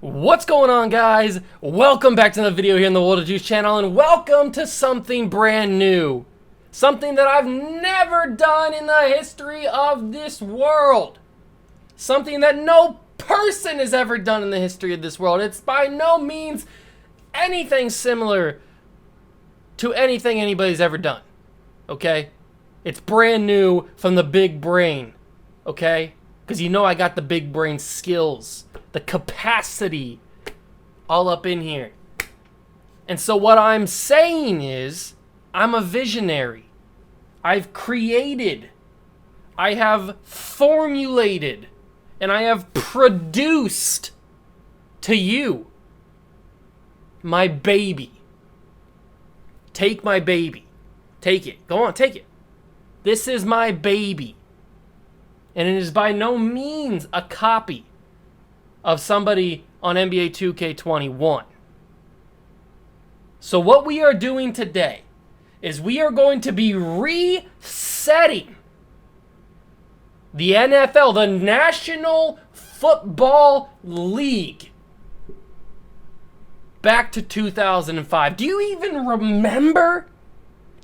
What's going on, guys? Welcome back to another video here in the World of Juice channel, and welcome to something brand new. Something that I've never done in the history of this world. Something that no person has ever done in the history of this world. It's by no means anything similar to anything anybody's ever done. Okay? It's brand new from the big brain. Okay? Because you know I got the big brain skills, the capacity all up in here. And so what I'm saying is, I'm a visionary. I've created, I have formulated, and I have produced to you my baby. Take my baby. Take it. Go on, take it. This is my baby. And it is by no means a copy of somebody on NBA 2K21. So what we are doing today is we are going to be resetting the NFL, the National Football League, back to 2005. Do you even remember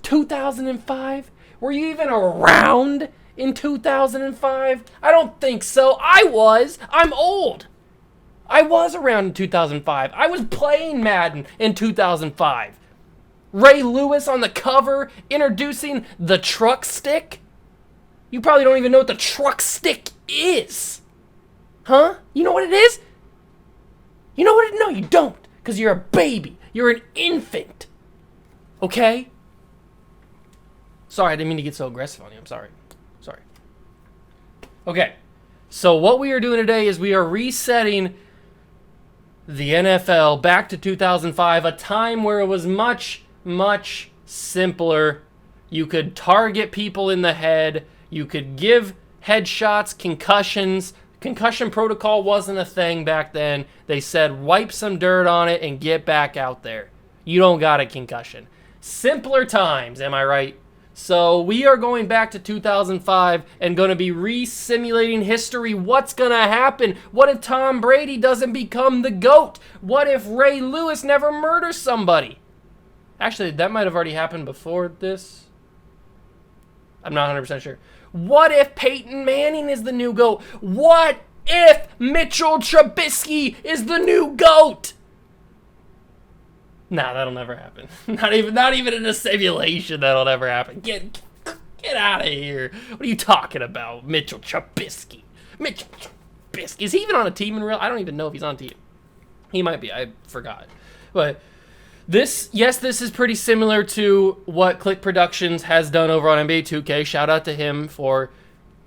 2005? Were you even around in 2005? I don't think so. I was. I'm old. I was around in 2005. I was playing Madden in 2005. Ray Lewis on the cover introducing the truck stick. You probably don't even know what the truck stick is. Huh? You know what it is? You know what it is? No, you don't. Because you're a baby. You're an infant. Okay? Sorry, I didn't mean to get so aggressive on you. I'm sorry. Sorry. Okay. So what we are doing today is we are resetting the NFL back to 2005, a time where it was much simpler. You could target people in the head. You could give headshots, concussions. Concussion protocol wasn't a thing back then. They said wipe some dirt on it and get back out there. You don't got a concussion. Simpler times, am I right? So we are going back to 2005 and going to be re-simulating history. What's going to happen? What if Tom Brady doesn't become the GOAT? What if Ray Lewis never murders somebody? Actually, that might have already happened before this. I'm not 100% sure. What if Peyton Manning is the new GOAT? What if Mitchell Trubisky is the new GOAT? Nah, that'll never happen. Not even in a simulation that'll never happen. Get out of here. What are you talking about, Mitchell Trubisky? Mitchell Trubisky. Is he even on a team in real? I don't even know if he's on a team. He might be. I forgot. But this is pretty similar to what Click Productions has done over on NBA 2K. Shout out to him for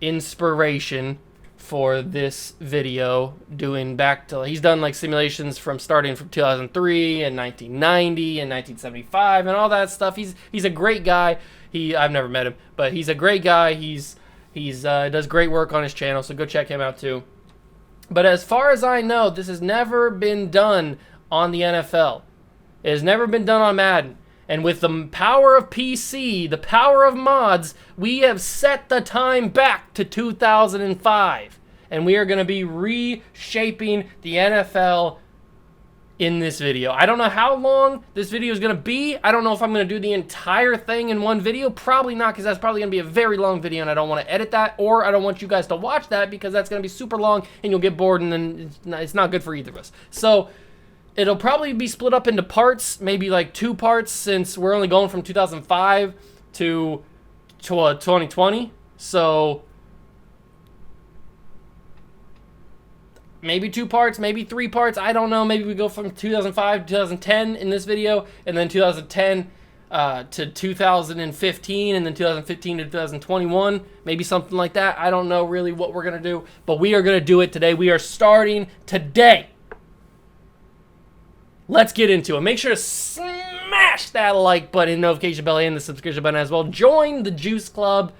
inspiration for this video, he's done like simulations starting from 2003 and 1990 and 1975 and all that stuff. He's a great guy. I've never met him, but he's a great guy. He's does great work on his channel, so go check him out too. But as far as I know, this has never been done on the NFL. It has never been done on Madden. And with the power of PC, the power of mods, we have set the time back to 2005. And we are going to be reshaping the NFL in this video. I don't know how long this video is going to be. I don't know if I'm going to do the entire thing in one video. Probably not, because that's probably going to be a very long video, and I don't want to edit that, or I don't want you guys to watch that, because that's going to be super long, and you'll get bored, and then it's not good for either of us. So it'll probably be split up into parts, maybe like 2 parts, since we're only going from 2005 to 2020. So maybe 2 parts, maybe 3 parts. I don't know. Maybe we go from 2005 to 2010 in this video, and then 2010 to 2015, and then 2015 to 2021. Maybe something like that. I don't know really what we're going to do, but we are going to do it today. We are starting today. Let's get into it. Make sure to smash that like button, notification bell, and the subscription button as well. Join the Juice Club.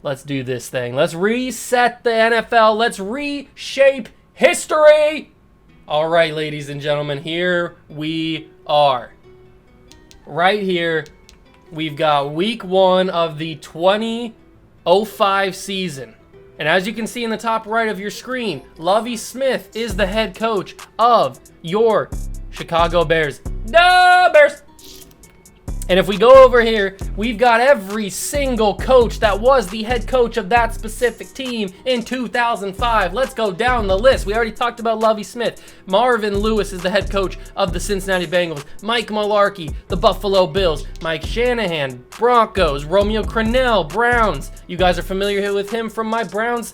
Let's do this thing. Let's reset the NFL. Let's reshape history. All right, ladies and gentlemen, here we are. right here, we've got week 1 of the 2005 season. And as you can see in the top right of your screen, Lovie Smith is the head coach of your Chicago Bears. No, Bears! And if we go over here, we've got every single coach that was the head coach of that specific team in 2005. Let's go down the list. We already talked about Lovie Smith. Marvin Lewis is the head coach of the Cincinnati Bengals. Mike Mularkey, the Buffalo Bills. Mike Shanahan, Broncos. Romeo Crennel, Browns. You guys are familiar with him from my Browns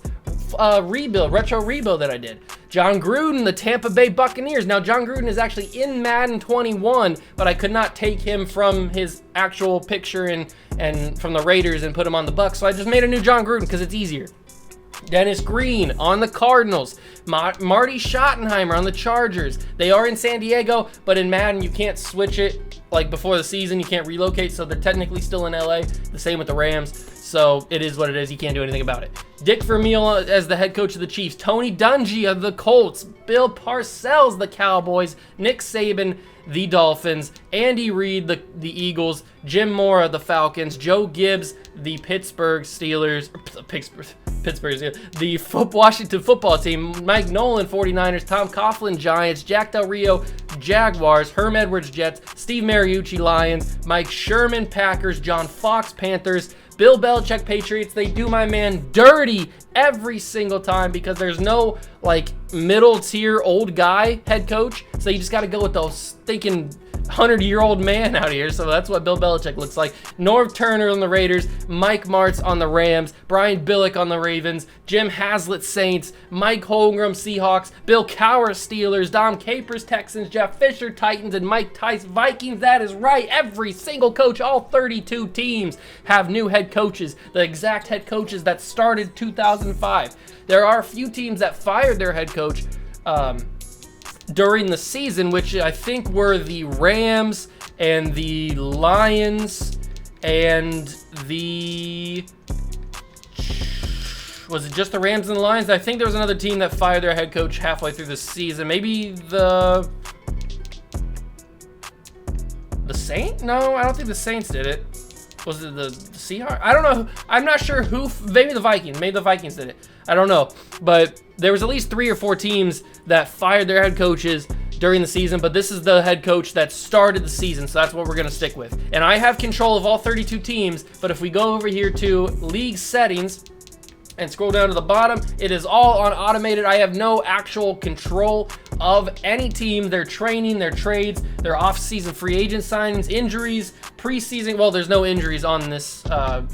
retro rebuild that I did. John Gruden, the Tampa Bay Buccaneers. Now, John Gruden is actually in Madden 21, but I could not take him from his actual picture and from the Raiders and put him on the Bucs, so I just made a new John Gruden because it's easier. Dennis Green on the Cardinals. Marty Schottenheimer on the Chargers. They are in San Diego, but in Madden, you can't switch it like before the season. You can't relocate, so they're technically still in LA. The same with the Rams. So it is what it is. You can't do anything about it. Dick Vermeil as the head coach of the Chiefs. Tony Dungy of the Colts. Bill Parcells, the Cowboys. Nick Saban, the Dolphins. Andy Reid, the Eagles. Jim Mora, the Falcons. Joe Gibbs, the Pittsburgh Steelers. The Washington football team. Mike Nolan, 49ers. Tom Coughlin, Giants. Jack Del Rio, Jaguars. Herm Edwards, Jets. Steve Mariucci, Lions. Mike Sherman, Packers. John Fox, Panthers. Bill Belichick, Patriots. They do my man dirty every single time because there's no like middle tier old guy head coach. So you just got to go with those stinking 100-year-old man out here. So that's what Bill Belichick looks like. Norv Turner on the Raiders, Mike Martz on the Rams, Brian Billick on the Ravens, Jim Haslett Saints, Mike Holmgren Seahawks, Bill Cowher Steelers, Dom Capers Texans, Jeff Fisher Titans, and Mike Tice Vikings. That is right. Every single coach, all 32 teams have new head coaches, the exact head coaches that started 2005. There are a few teams that fired their head coach during the season, which I think were the Rams and the Lions and was it just the Rams and the Lions? I think there was another team that fired their head coach halfway through the season. Maybe the Saints? No, I don't think the Saints did it. Was it the Seahawks? I don't know. I'm not sure who. Maybe the Vikings. Maybe the Vikings did it. I don't know. But there was at least 3 or 4 teams that fired their head coaches during the season. But this is the head coach that started the season. So that's what we're going to stick with. And I have control of all 32 teams. But if we go over here to league settings and scroll down to the bottom, it is all on automated. I have no actual control of any team, their training, their trades, their off-season free agent signings, injuries, preseason. Well, there's no injuries on this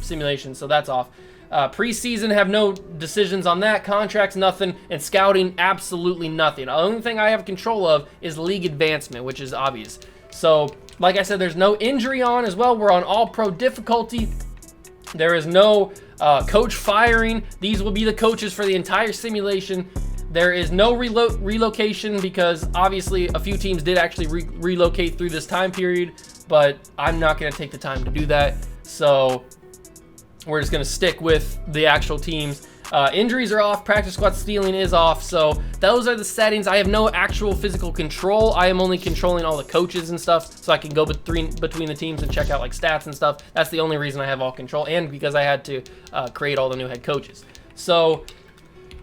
simulation, so that's off. Preseason, have no decisions on that. Contracts, nothing. And scouting, absolutely nothing. The only thing I have control of is league advancement, which is obvious. So, like I said, there's no injury on as well. We're on all-pro difficulty. There is no coach firing. These will be the coaches for the entire simulation. There is no relocation because obviously a few teams did actually relocate through this time period, but I'm not going to take the time to do that. So we're just going to stick with the actual teams. Injuries are off. Practice squad stealing is off. So those are the settings. I have no actual physical control. I am only controlling all the coaches and stuff, so I can go between the teams and check out like stats and stuff. That's the only reason I have all control, and because I had to create all the new head coaches. So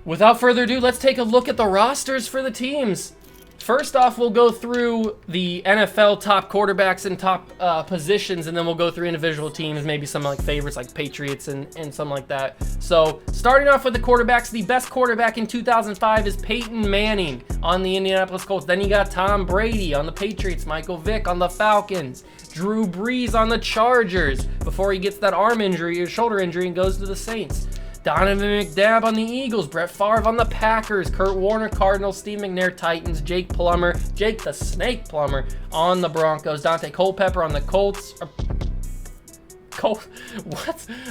without further ado, let's take a look at the rosters for the teams. First off, we'll go through the NFL top quarterbacks and top positions, and then we'll go through individual teams, maybe some like favorites like Patriots and something like that. So starting off with the quarterbacks, the best quarterback in 2005 is Peyton Manning on the Indianapolis Colts. Then you got Tom Brady on the Patriots, Michael Vick on the Falcons, Drew Brees on the Chargers before he gets that arm injury or shoulder injury and goes to the Saints. Donovan McNabb on the Eagles, Brett Favre on the Packers, Kurt Warner Cardinals, Steve McNair Titans, Jake the Snake Plummer on the Broncos, Dante Culpepper on the Colts,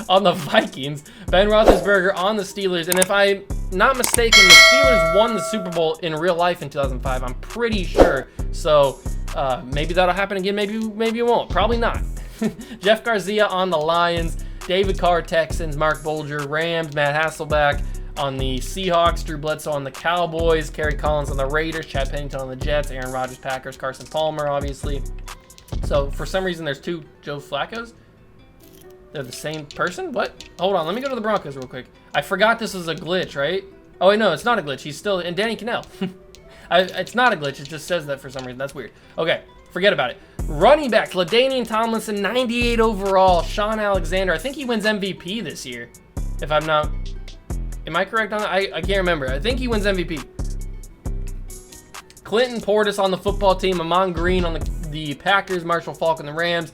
on the Vikings, Ben Roethlisberger on the Steelers, and if I'm not mistaken, the Steelers won the Super Bowl in real life in 2005. I'm pretty sure. So maybe that'll happen again. Maybe it won't. Probably not. Jeff Garcia on the Lions. David Carr, Texans, Mark Bolger, Rams, Matt Hasselbeck on the Seahawks, Drew Bledsoe on the Cowboys, Kerry Collins on the Raiders, Chad Pennington on the Jets, Aaron Rodgers, Packers, Carson Palmer, obviously. So for some reason, there's 2 Joe Flacco's. They're the same person? What? Hold on, let me go to the Broncos real quick. I forgot this was a glitch, right? Oh, wait, no, it's not a glitch. He's still... And Danny Cannell. It's not a glitch. It just says that for some reason. That's weird. Okay, forget about it. Running back, LaDainian Tomlinson, 98 overall. Sean Alexander. I think he wins MVP this year. If I'm not... Am I correct on that? I can't remember. I think he wins MVP. Clinton Portis on the football team. Amon Green on the Packers. Marshall Faulk on the Rams.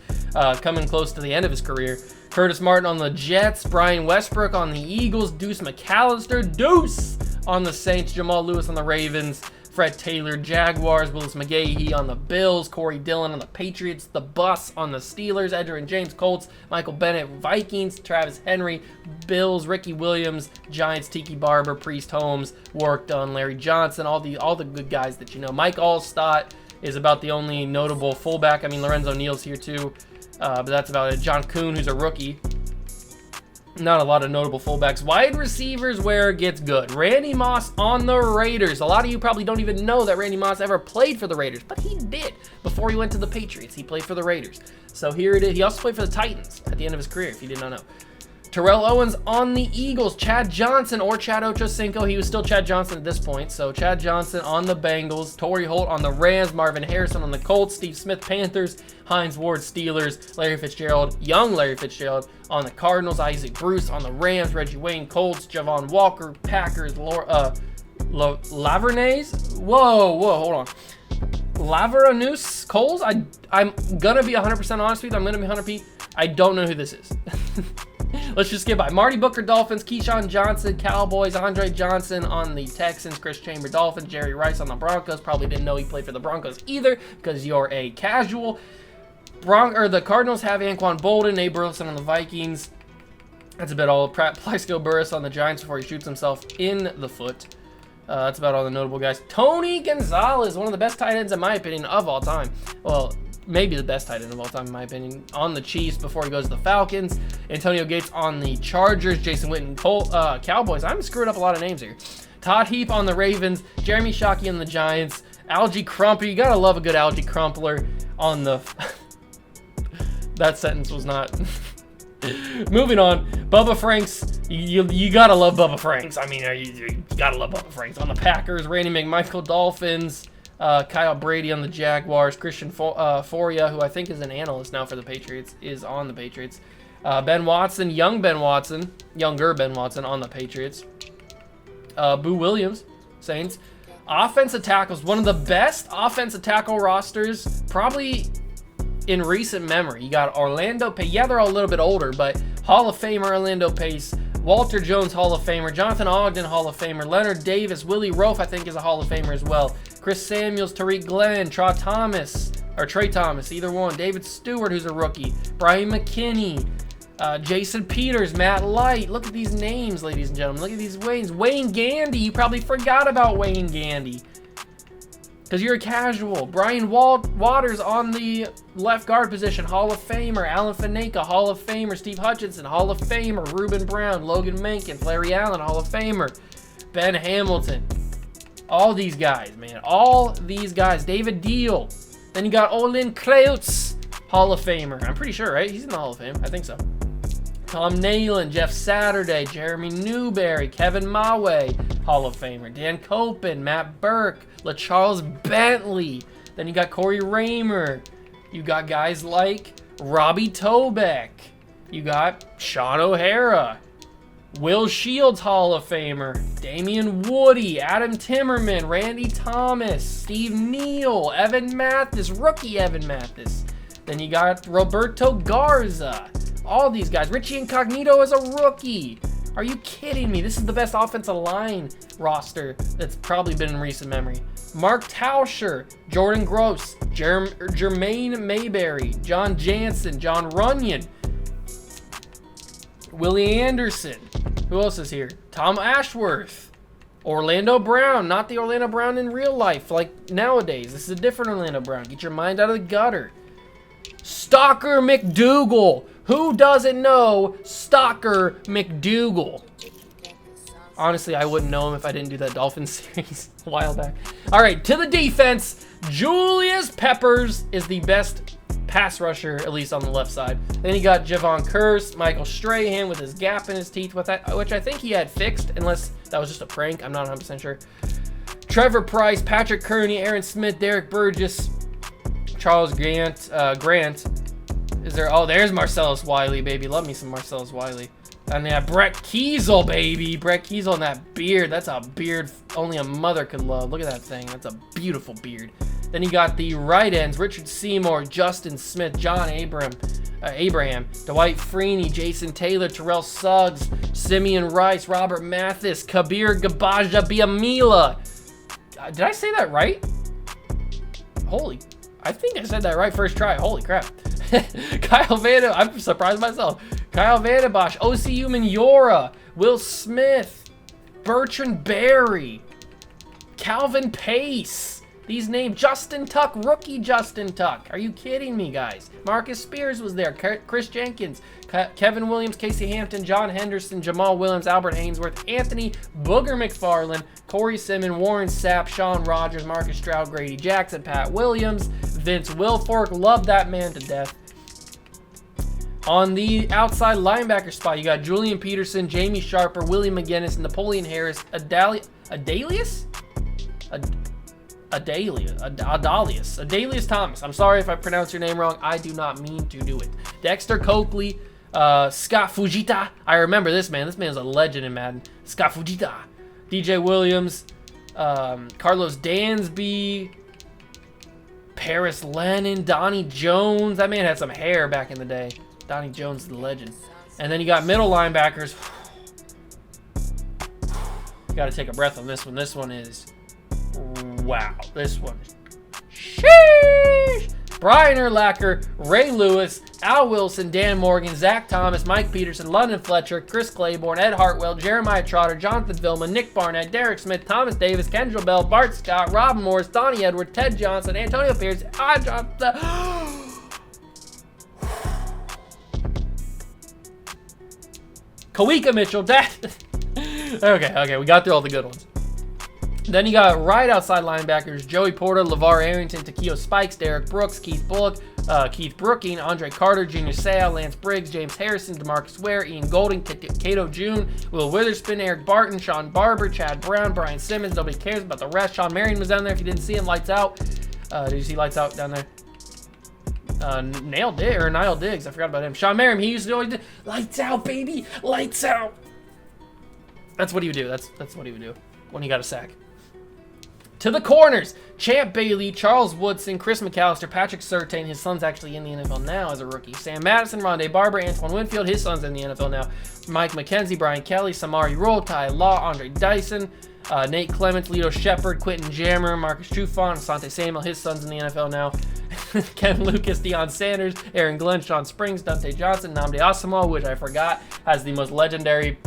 Coming close to the end of his career. Curtis Martin on the Jets. Brian Westbrook on the Eagles. Deuce McAllister. Deuce on the Saints. Jamal Lewis on the Ravens. Fred Taylor, Jaguars. Willis McGahee on the Bills. Corey Dillon on the Patriots. The Bus on the Steelers. Edgerrin James, Colts. Michael Bennett, Vikings. Travis Henry, Bills. Ricky Williams, Giants. Tiki Barber, Priest Holmes, Warwick Dunn, Larry Johnson. All the good guys that you know. Mike Allstott is about the only notable fullback. I mean, Lorenzo Neal's here too, but that's about it. John Kuhn, who's a rookie. Not a lot of notable fullbacks. Wide receivers where it gets good. Randy Moss on the Raiders. A lot of you probably don't even know that Randy Moss ever played for the Raiders, but he did. Before he went to the Patriots, he played for the Raiders. So here it is. He also played for the Titans at the end of his career, if you did not know. Terrell Owens on the Eagles. Chad Johnson or Chad Ochocinco. He was still Chad Johnson at this point. So Chad Johnson on the Bengals. Torrey Holt on the Rams. Marvin Harrison on the Colts. Steve Smith, Panthers. Hines Ward, Steelers. Larry Fitzgerald, young Larry Fitzgerald on the Cardinals. Isaac Bruce on the Rams. Reggie Wayne, Colts. Javon Walker, Packers. Lavernays. Whoa, hold on. Laveranues Coles. I'm gonna be 100% honest with you. I'm gonna be 100%. I don't know who this is. Let's just get by. Marty Booker, Dolphins. Keyshawn Johnson, Cowboys. Andre Johnson on the Texans. Chris Chamber, Dolphins. Jerry Rice on the Broncos. Probably didn't know he played for the Broncos either because you're a casual. The Cardinals have Anquan Bolden. Nate Burleson on the Vikings. That's about all. Plaxico Burress on the Giants before he shoots himself in the foot. That's about all the notable guys. Tony Gonzalez, one of the best tight ends, in my opinion, of all time. Well, maybe the best tight end of all time, in my opinion, on the Chiefs before he goes to the Falcons. Antonio Gates on the Chargers. Jason Witten, Cowboys. I'm screwing up a lot of names here. Todd Heap on the Ravens. Jeremy Shockey on the Giants. Algie Crumpler. You gotta love a good Algie Crumpler on the... That sentence was not... Moving on, Bubba Franks. You gotta love Bubba Franks. I mean, you gotta love Bubba Franks on the Packers. Randy McMichael, Dolphins. Kyle Brady on the Jaguars. Christian Foria, who I think is an analyst now for the Patriots, is on the Patriots. Ben Watson, younger Ben Watson on the Patriots. Boo Williams, Saints. Offensive tackles, one of the best offensive tackle rosters probably in recent memory. You got Orlando Pace. Yeah, they're all a little bit older, but Hall of Famer Orlando Pace. Walter Jones, Hall of Famer. Jonathan Ogden, Hall of Famer. Leonard Davis. Willie Roaf, I think, is a Hall of Famer as well. Chris Samuels, Tariq Glenn, Trey Thomas, either one. David Stewart, who's a rookie. Brian McKinney. Jason Peters, Matt Light. Look at these names, ladies and gentlemen. Look at these Waynes. Wayne Gandy. You probably forgot about Wayne Gandy because you're a casual. Brian Waters on the left guard position, Hall of Famer. Alan Faneka, Hall of Famer. Steve Hutchinson, Hall of Famer. Reuben Brown, Logan Menken, Larry Allen, Hall of Famer. Ben Hamilton. All these guys, man. All these guys. David Deal. Then you got Olin Kreutz, Hall of Famer. I'm pretty sure, right? He's in the Hall of Fame. I think so. Tom Nalen, Jeff Saturday, Jeremy Newberry, Kevin Mawe, Hall of Famer. Dan Copen, Matt Burke, LaCharles Bentley. Then you got Corey Raymer. You got guys like Robbie Tobeck. You got Sean O'Hara. Will Shields, Hall of Famer. Damian Woody, Adam Timmerman, Randy Thomas, Steve Neal, Evan Mathis, rookie Evan Mathis. Then you got Roberto Garza. All these guys. Richie Incognito is a rookie. Are you kidding me? This is the best offensive line roster that's probably been in recent memory. Mark Tauscher, Jordan Gross, Jermaine Mayberry, John Jansen, John Runyon, Willie Anderson. Who else is here? Tom Ashworth. Orlando Brown. Not the Orlando Brown in real life like nowadays. This is a different Orlando Brown. Get your mind out of the gutter. Stalker McDougal. Who doesn't know Stalker McDougal? Honestly, I wouldn't know him if I didn't do that Dolphins series a while back. All right, to the defense. Julius Peppers is the best pass rusher, at least on the left side. Then you got Javon Curse, Michael Strahan with his gap in his teeth, which I think he had fixed, unless that was just a prank. I'm not 100% sure. Trevor Price, Patrick Kearney, Aaron Smith, Derek Burgess, Charles Grant. Is there? Oh, there's Marcellus Wiley, baby. Love me some Marcellus Wiley. And yeah, Brett Kiesel, baby. Brett Kiesel and that beard. That's a beard only a mother could love. Look at that thing. That's a beautiful beard. Then you got the right ends, Richard Seymour, Justin Smith, John Abraham, Dwight Freeney, Jason Taylor, Terrell Suggs, Simeon Rice, Robert Mathis, Kabir Gabaja Biamila. Did I say that right? I think I said that right first try. Holy crap. Kyle Vanda, I'm surprised myself. Kyle Vandenbosch, O.C. Yora, Will Smith, Bertrand Berry, Calvin Pace. These names, Justin Tuck, rookie Justin Tuck. Are you kidding me, guys? Marcus Spears was there, Chris Jenkins, Kevin Williams, Casey Hampton, John Henderson, Jamal Williams, Albert Hainsworth, Anthony Booger McFarland, Corey Simmons, Warren Sapp, Sean Rogers, Marcus Stroud, Grady Jackson, Pat Williams, Vince Wilfork. Love that man to death. On the outside linebacker spot, you got Julian Peterson, Jamie Sharper, Willie McGinnis, Napoleon Harris, Adalius Thomas. I'm sorry if I pronounced your name wrong. I do not mean to do it. Dexter Coakley, Scott Fujita. I remember this man. This man is a legend in Madden. Scott Fujita. DJ Williams, Carlos Dansby, Paris Lennon, Donnie Jones. That man had some hair back in the day. Donnie Jones, the legend. And then you got middle linebackers. You got to take a breath on this one. This one is, wow. This one is, sheesh. Brian Urlacher, Ray Lewis, Al Wilson, Dan Morgan, Zach Thomas, Mike Peterson, London Fletcher, Chris Claiborne, Ed Hartwell, Jeremiah Trotter, Jonathan Vilma, Nick Barnett, Derek Smith, Thomas Davis, Kendrell Bell, Bart Scott, Rob Morris, Donnie Edwards, Ted Johnson, Antonio Pierce, Kawika Mitchell. Okay, we got through all the good ones. Then you got right outside linebackers, Joey Porter, LeVar Arrington, Takeo Spikes, Derek Brooks, Keith Bullock, Keith Brooking, Andre Carter, Junior Seau, Lance Briggs, James Harrison, DeMarcus Ware, Ian Golding, Cato June, Will Witherspoon, Eric Barton, Sean Barber, Chad Brown, Brian Simmons. Nobody cares about the rest. Sean Marion was down there. If you didn't see him, lights out. Did you see lights out down there? Niall Diggs. I forgot about him. Sean Merriam, he used to always do lights out, baby, lights out. That's what he would do. That's what he would do when he got a sack. To the corners, Champ Bailey, Charles Woodson, Chris McAllister, Patrick Surtain. His son's actually in the NFL now as a rookie. Sam Madison, Rondé Barber, Antoine Winfield. His son's in the NFL now. Mike McKenzie, Brian Kelly, Samari Roll, Ty Law, Andre Dyson, Nate Clements, Lito Shepard, Quentin Jammer, Marcus Trufant, Asante Samuel. His son's in the NFL now. Ken Lucas, Deion Sanders, Aaron Glenn, Sean Springs, Dante Johnson, Nnamdi Asomugha, which I forgot has the most legendary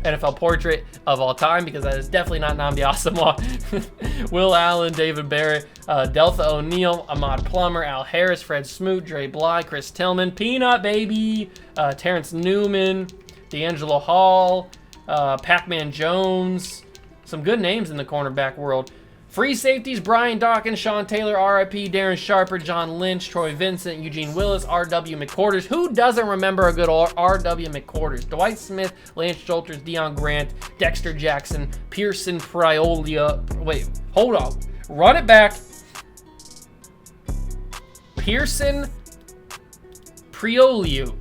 NFL portrait of all time, because that is definitely not Nnamdi Asomugha. Will Allen, David Barrett, Deltha O'Neal, Ahmad Plummer, Al Harris, Fred Smoot, Dre Bly, Chris Tillman, Peanut Baby, Terrence Newman, D'Angelo Hall, Pac-Man Jones. Some good names in the cornerback world. Free safeties, Brian Dawkins, Sean Taylor, RIP, Darren Sharper, John Lynch, Troy Vincent, Eugene Willis, R.W. McQuarters. Who doesn't remember a good R.W. McQuarters? Dwight Smith, Lance Schulters, Deion Grant, Dexter Jackson, Pearson Priolia. Wait, hold on. Run it back. Pearson Priolio.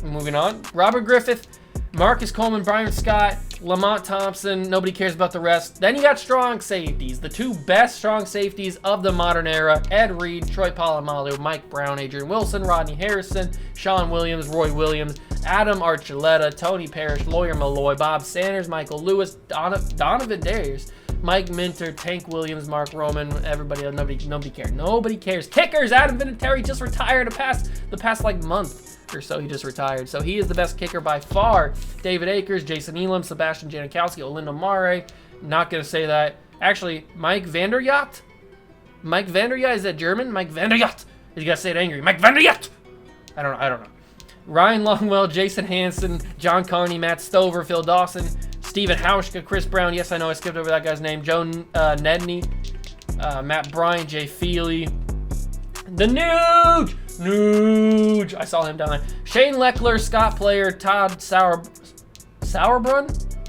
Moving on. Robert Griffith, Marcus Coleman, Brian Scott, Lamont Thompson. Nobody cares about the rest. Then you got strong safeties. The two best strong safeties of the modern era. Ed Reed, Troy Polamalu, Mike Brown, Adrian Wilson, Rodney Harrison, Sean Williams, Roy Williams, Adam Archuleta, Tony Parrish, Lawyer Malloy, Bob Sanders, Michael Lewis, Donovan Darius, Mike Minter, Tank Williams, Mark Roman, everybody else. Nobody cares. Nobody cares. Kickers, Adam Vinatieri just retired the past like month or so. He just retired. So he is the best kicker by far. David Akers, Jason Elam, Sebastian Janikowski, Olindo Mare. Not going to say that. Actually, Mike Vanderyacht. Mike Vanderyacht, is that German? Mike Vanderyacht. You got to say it angry. Mike Vanderyacht. I don't know. Ryan Longwell, Jason Hanson, John Carney, Matt Stover, Phil Dawson, Steven Hauschka, Chris Brown. Yes, I know I skipped over that guy's name. Joe Nedney, Matt Bryant, Jay Feely. The Nuge. I saw him down there. Shane Leckler, Scott Player, Todd Sauerbrunn,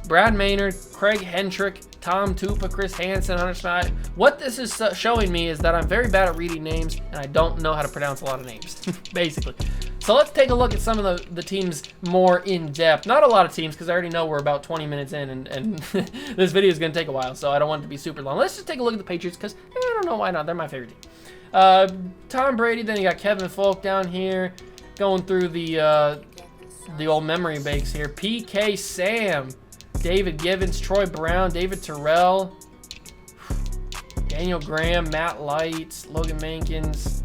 Brad Maynard, Craig Hendrick, Tom Tupa, Chris Hansen, Hunter Schneider. What this is showing me is that I'm very bad at reading names, and I don't know how to pronounce a lot of names, basically. So let's take a look at some of the teams more in depth. Not a lot of teams, because I already know we're about 20 minutes in, and this video is going to take a while, so I don't want it to be super long. Let's just take a look at the Patriots, because I don't know why not. They're my favorite team. Tom Brady, then you got Kevin Folk down here, going through the old memory banks here. PK Sam, David Givens, Troy Brown, David Terrell, Daniel Graham, Matt Light, Logan Mankins.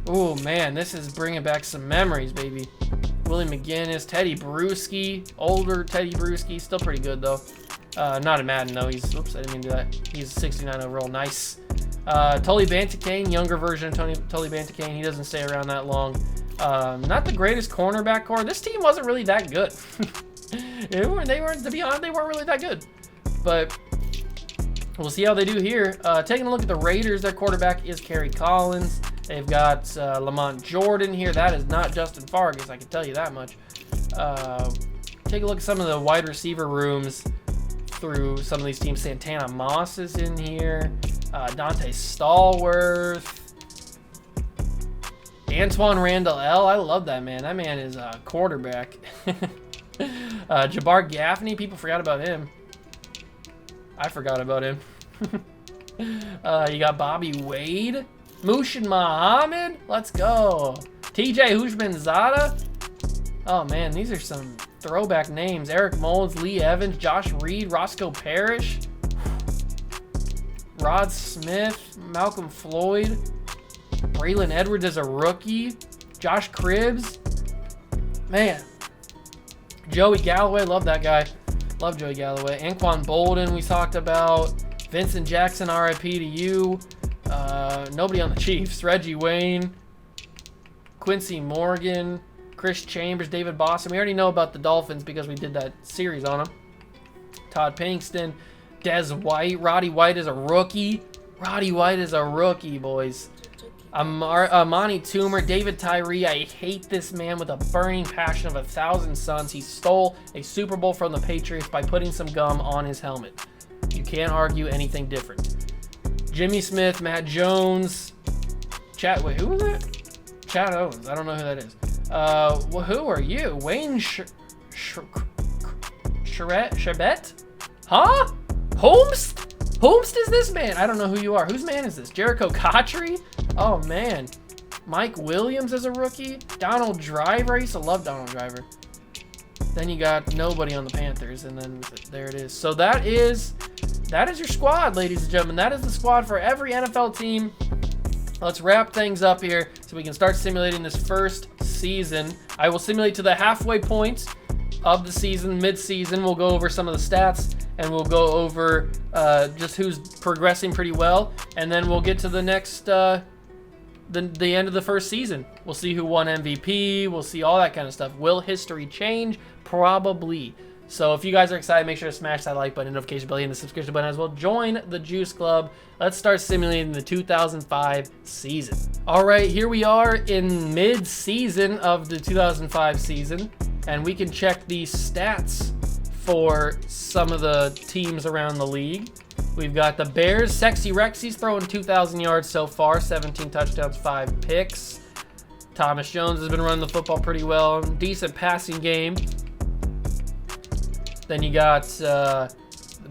Oh man, this is bringing back some memories, baby. Willie McGinnis, Teddy Bruschi, older Teddy Bruschi, still pretty good though. Not in Madden though. Oops, I didn't mean to do that. He's 69 overall, nice. Tully Bantakane, younger version of Tully Bantakane. He doesn't stay around that long. Not the greatest cornerback core. This team wasn't really that good. They weren't, to be honest, they weren't really that good. But we'll see how they do here. Taking a look at the Raiders, their quarterback is Kerry Collins. They've got Lamont Jordan here. That is not Justin Fargas, I can tell you that much. Take a look at some of the wide receiver rooms through some of these teams. Santana Moss is in here. Dante Stallworth. Antoine Randall L. I love that man. That man is a quarterback. Jabbar Gaffney. People forgot about him. I forgot about him. You got Bobby Wade. Mushin Muhammad. Let's go. TJ Houshmandzadeh. Oh, man. These are some throwback names. Eric Moulds, Lee Evans, Josh Reed, Roscoe Parrish, Rod Smith, Malcolm Floyd, Braylon Edwards as a rookie, Josh Cribbs. Man. Joey Galloway. Love that guy. Love Joey Galloway. Anquan Bolden we talked about. Vincent Jackson, RIP to you. Nobody on the Chiefs. Reggie Wayne, Quincy Morgan, Chris Chambers, David Boston. We already know about the Dolphins because we did that series on them. Todd Pinkston, Des White. Roddy White is a rookie. Roddy White is a rookie, boys. Amani Toomer, David Tyree. I hate this man with a burning passion of 1,000 suns. He stole a Super Bowl from the Patriots by putting some gum on his helmet. You can't argue anything different. Jimmy Smith, Matt Jones, wait, who was that? Chad Owens. I don't know who that is. Who are you? Wayne Charbet? Huh? Holmst is this man? I don't know who you are. Whose man is this? Jericho Cotchery? Oh, man. Mike Williams as a rookie. Donald Driver. I used to love Donald Driver. Then you got nobody on the Panthers, and then there it is. So that is your squad, ladies and gentlemen. That is the squad for every NFL team. Let's wrap things up here so we can start simulating this first season. I will simulate to the halfway point of the season, mid-season. We'll go over some of the stats, and we'll go over just who's progressing pretty well. And then we'll get to the next, the end of the first season. We'll see who won MVP. We'll see all that kind of stuff. Will history change? Probably. So if you guys are excited, make sure to smash that like button, notification bell, and the subscription button as well. Join the Juice Club. Let's start simulating the 2005 season. All right, here we are in mid-season of the 2005 season, and we can check the stats for some of the teams around the league. We've got the Bears, Sexy Rexy's throwing 2,000 yards so far, 17 touchdowns, 5 picks. Thomas Jones has been running the football pretty well, decent passing game. Then you got the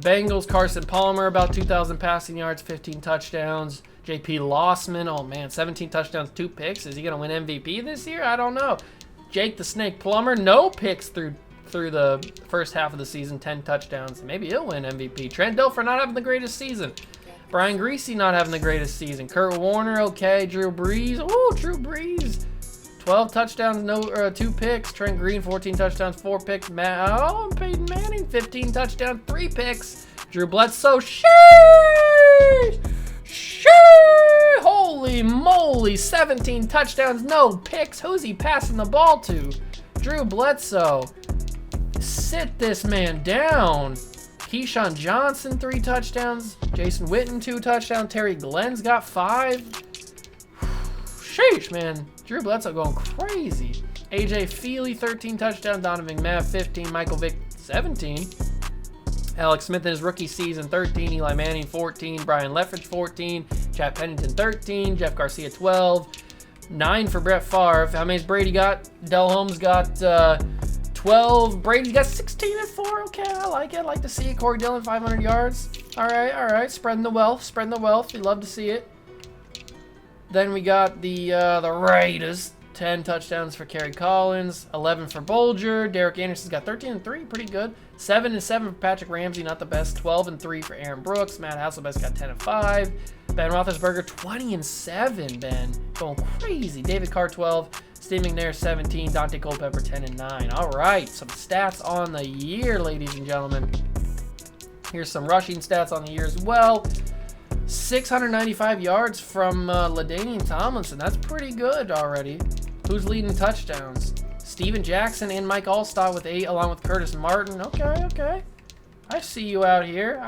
Bengals, Carson Palmer, about 2,000 passing yards, 15 touchdowns. JP Lossman, oh man, 17 touchdowns, 2 picks. Is he going to win MVP this year? I don't know. Jake the Snake Plummer, no picks through the first half of the season, 10 touchdowns. Maybe he'll win MVP. Trent Dilfer not having the greatest season. Brian Greasy not having the greatest season. Kurt Warner, okay. Drew Brees, oh, Drew Brees. 12 touchdowns, 2 picks. Trent Green, 14 touchdowns, 4 picks. Peyton Manning, 15 touchdowns, 3 picks. Drew Bledsoe, holy moly, 17 touchdowns, no picks. Who's he passing the ball to? Drew Bledsoe, Sit this man down. Keyshawn Johnson, 3 touchdowns. Jason Witten, 2 touchdowns. Terry Glenn's got 5. Sheesh, man. Drew Bledsoe going crazy. AJ Feely, 13 touchdowns. Donovan McNabb, 15. Michael Vick, 17. Alex Smith in his rookie season, 13. Eli Manning, 14. Brian Leftwich, 14. Chad Pennington, 13. Jeff Garcia, 12. 9 for Brett Favre. How many's Brady got? Del Holmes got 12. Brady got 16 and 4. Okay, I like it. I like to see it. Corey Dillon, 500 yards. All right. Spreading the wealth. Spreading the wealth. We love to see it. Then we got the Raiders. 10 touchdowns for Kerry Collins. 11 for Bolger. Derek Anderson's got 13 and 3. Pretty good. 7 and 7 for Patrick Ramsey. Not the best. 12 and 3 for Aaron Brooks. Matt Hasselbeck's got 10 and 5. Ben Roethlisberger, 20 and 7, Ben. Going crazy. David Carr, 12. Steve McNair, 17. Dante Culpepper, 10 and 9. All right, some stats on the year, ladies and gentlemen. Here's some rushing stats on the year as well. 695 yards from LaDainian Tomlinson. That's pretty good already. Who's leading touchdowns? Steven Jackson and Mike Allstott with 8, along with Curtis Martin. Okay. I see you out here.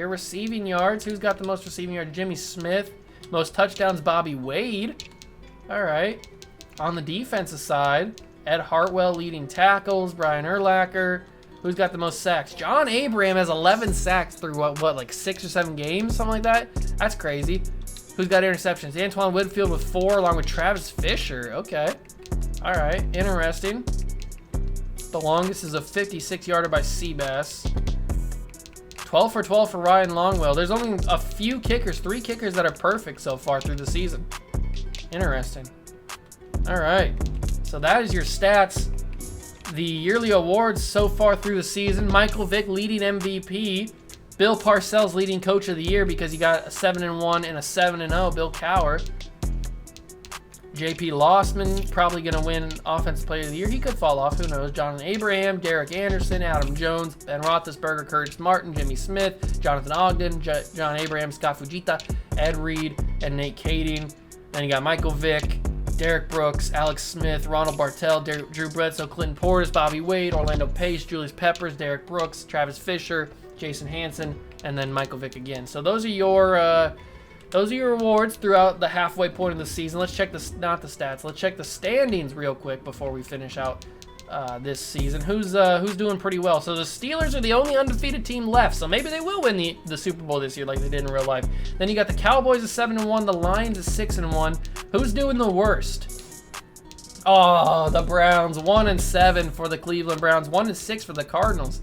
Receiving yards. Who's got the most receiving yards? Jimmy Smith. Most touchdowns, Bobby Wade. All right. On the defensive side, Ed Hartwell leading tackles. Brian Urlacher. Who's got the most sacks? John Abraham has 11 sacks through what, like 6 or 7 games? Something like that? That's crazy. Who's got interceptions? Antoine Whitfield with 4, along with Travis Fisher. Okay. All right. Interesting. The longest is a 56-yarder by Seabass. 12 for 12 for Ryan Longwell. There's only a few kickers, 3 kickers that are perfect so far through the season. Interesting. All right. So that is your stats. The yearly awards so far through the season. Michael Vick leading MVP. Bill Parcells leading Coach of the Year because he got a 7-1 and a 7-0. Bill Cowher. J.P. Lossman probably going to win Offensive Player of the Year. He could fall off. Who knows? Jonathan Abraham, Derek Anderson, Adam Jones, Ben Roethlisberger, Curtis Martin, Jimmy Smith, Jonathan Ogden, John Abraham, Scott Fujita, Ed Reed, and Nate Kading. Then you got Michael Vick, Derek Brooks, Alex Smith, Ronald Bartel, Drew Bledsoe, Clinton Portis, Bobby Wade, Orlando Pace, Julius Peppers, Derek Brooks, Travis Fisher, Jason Hansen, and then Michael Vick again. So those are your awards throughout the halfway point of the season. Let's check not the stats. Let's check the standings real quick before we finish out this season. Who's doing pretty well? So the Steelers are the only undefeated team left. So maybe they will win the Super Bowl this year like they did in real life. Then you got the Cowboys at 7-1, the Lions at 6-1. Who's doing the worst? Oh, the Browns, 1-7 for the Cleveland Browns, 1-6 for the Cardinals.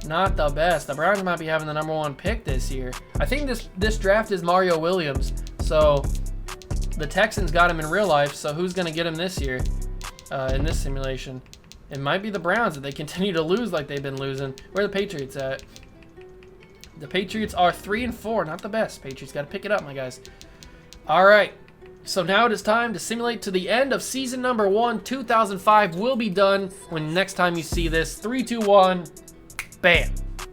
Not the best. The Browns might be having the #1 pick this year. I think this draft is Mario Williams. So the Texans got him in real life. So who's going to get him this year in this simulation? It might be the Browns if they continue to lose like they've been losing. Where are the Patriots at? The Patriots are 3-4. Not the best. Patriots got to pick it up, my guys. All right. So now it is time to simulate to the end of season #1, 2005. Will be done when next time you see this. 3, 2, 1. Bam.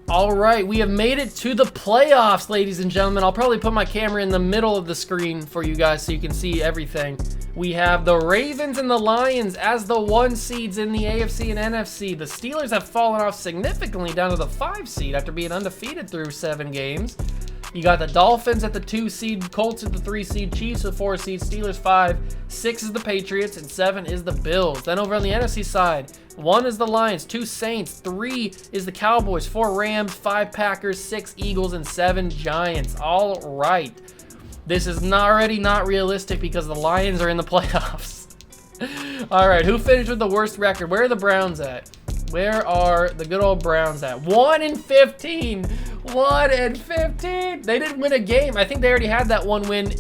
All right, we have made it to the playoffs, ladies and gentlemen. I'll probably put my camera in the middle of the screen for you guys so you can see everything. We have the Ravens and the Lions as the 1 seeds in the AFC and NFC. The Steelers have fallen off significantly down to the 5 seed after being undefeated through 7 games. You got the Dolphins at the 2 seed, Colts at the 3 seed, Chiefs at 4 seed, Steelers 5, 6 is the Patriots, and 7 is the Bills. Then over on the NFC side, 1 is the Lions, 2 Saints, 3 is the Cowboys, 4 Rams, 5 Packers, 6 Eagles, and 7 Giants. All right. This is already not realistic because the Lions are in the playoffs. All right, who finished with the worst record? Where are the Browns at? Where are the good old Browns at? 1-15. 1-15. They didn't win a game. I think they already had that 1 win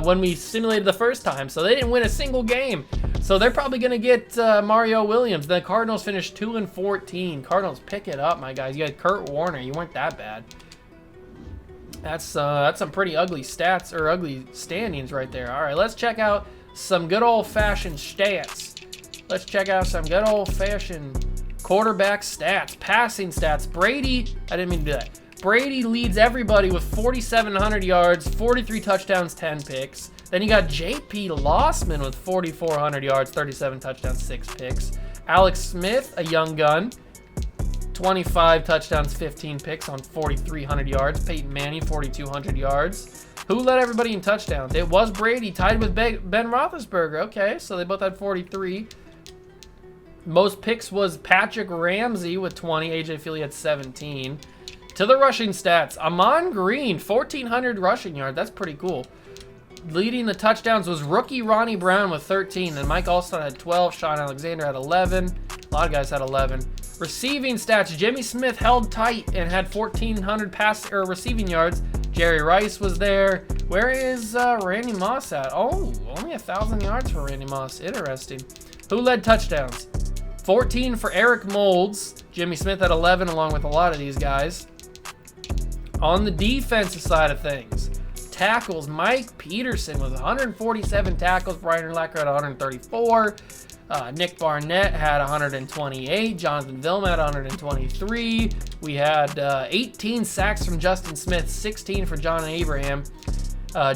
when we simulated the first time. So they didn't win a single game. So they're probably going to get Mario Williams. The Cardinals finished 2-14. Cardinals, pick it up, my guys. You had Kurt Warner. You weren't that bad. That's some pretty ugly stats or ugly standings right there. All right, let's check out some good old-fashioned stats. Let's check out some good old-fashioned quarterback stats, passing stats. Brady, I didn't mean to do that. Brady leads everybody with 4,700 yards, 43 touchdowns, 10 picks. Then you got J.P. Lossman with 4,400 yards, 37 touchdowns, 6 picks. Alex Smith, a young gun, 25 touchdowns, 15 picks on 4,300 yards. Peyton Manning, 4,200 yards. Who led everybody in touchdowns? It was Brady, tied with Ben Roethlisberger. Okay, so they both had 43. Most picks was Patrick Ramsey with 20. AJ Feely had 17. To the rushing stats, Amon Green, 1,400 rushing yards. That's pretty cool. Leading the touchdowns was rookie Ronnie Brown with 13. Then Mike Alston had 12. Sean Alexander had 11. A lot of guys had 11. Receiving stats, Jimmy Smith held tight and had 1,400 receiving yards. Jerry Rice was there. Where is Randy Moss at? Oh, only 1,000 yards for Randy Moss. Interesting. Who led touchdowns? 14 for Eric Moulds. Jimmy Smith had 11 along with a lot of these guys. On the defensive side of things, tackles, Mike Peterson with 147 tackles. Brian Urlacher had 134. Nick Barnett had 128. Jonathan Vilma had 123. We had 18 sacks from Justin Smith, 16 for John Abraham.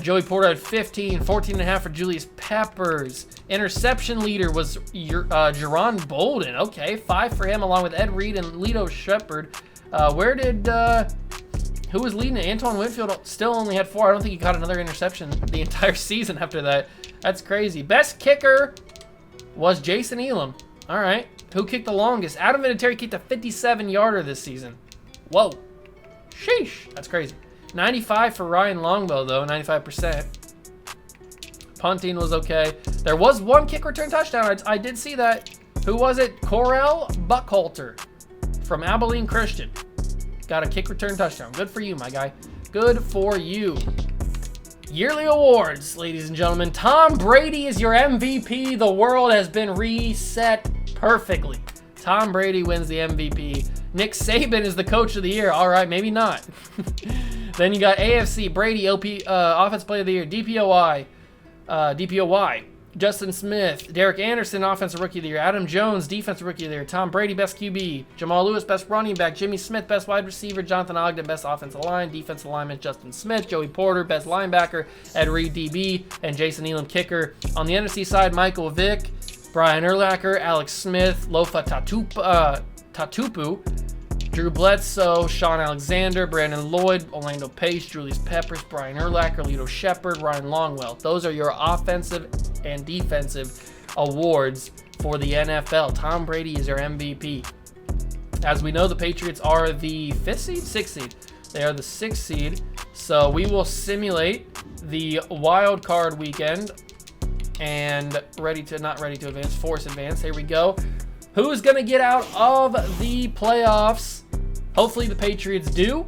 Joey Porter had 15, 14.5 for Julius Peppers. Interception leader was Jerron Bolden. Okay, 5 for him along with Ed Reed and Lito Shepard. Who was leading it? Antoine Winfield still only had 4. I don't think he caught another interception the entire season after that. That's crazy. Best kicker was Jason Elam. All right. Who kicked the longest? Adam Vinatieri kicked a 57-yarder this season. Whoa. Sheesh. That's crazy. 95 for Ryan Longbow, though. 95%. Punting was okay. There was one kick return touchdown. I did see that. Who was it? Corell Buckhalter from Abilene Christian. Got a kick return touchdown. Good for you, my guy. Good for you. Yearly awards, ladies and gentlemen. Tom Brady is your MVP. The world has been reset perfectly. Tom Brady wins the MVP. Nick Saban is the coach of the year. All right, maybe not. Then you got AFC, Brady, Offensive Player of the Year, DPOY. Justin Smith, Derek Anderson, Offensive Rookie of the Year. Adam Jones, Defensive Rookie of the Year. Tom Brady, Best QB. Jamal Lewis, Best Running Back. Jimmy Smith, Best Wide Receiver. Jonathan Ogden, Best Offensive Line. Defensive Lineman, Justin Smith. Joey Porter, Best Linebacker. Ed Reed, DB. And Jason Elam, Kicker. On the NFC side, Michael Vick, Brian Urlacher, Alex Smith, Lofa Tatupu, Drew Bledsoe, Sean Alexander, Brandon Lloyd, Orlando Pace, Julius Peppers, Brian Urlacher, Lito Shepard, Ryan Longwell. Those are your offensive and defensive awards for the NFL. Tom Brady is your MVP. As we know, the Patriots are the 5th seed? 6th seed. They are the 6th seed. So we will simulate the wild card weekend and not ready to advance, force advance. Here we go. Who's going to get out of the playoffs? Hopefully the Patriots do.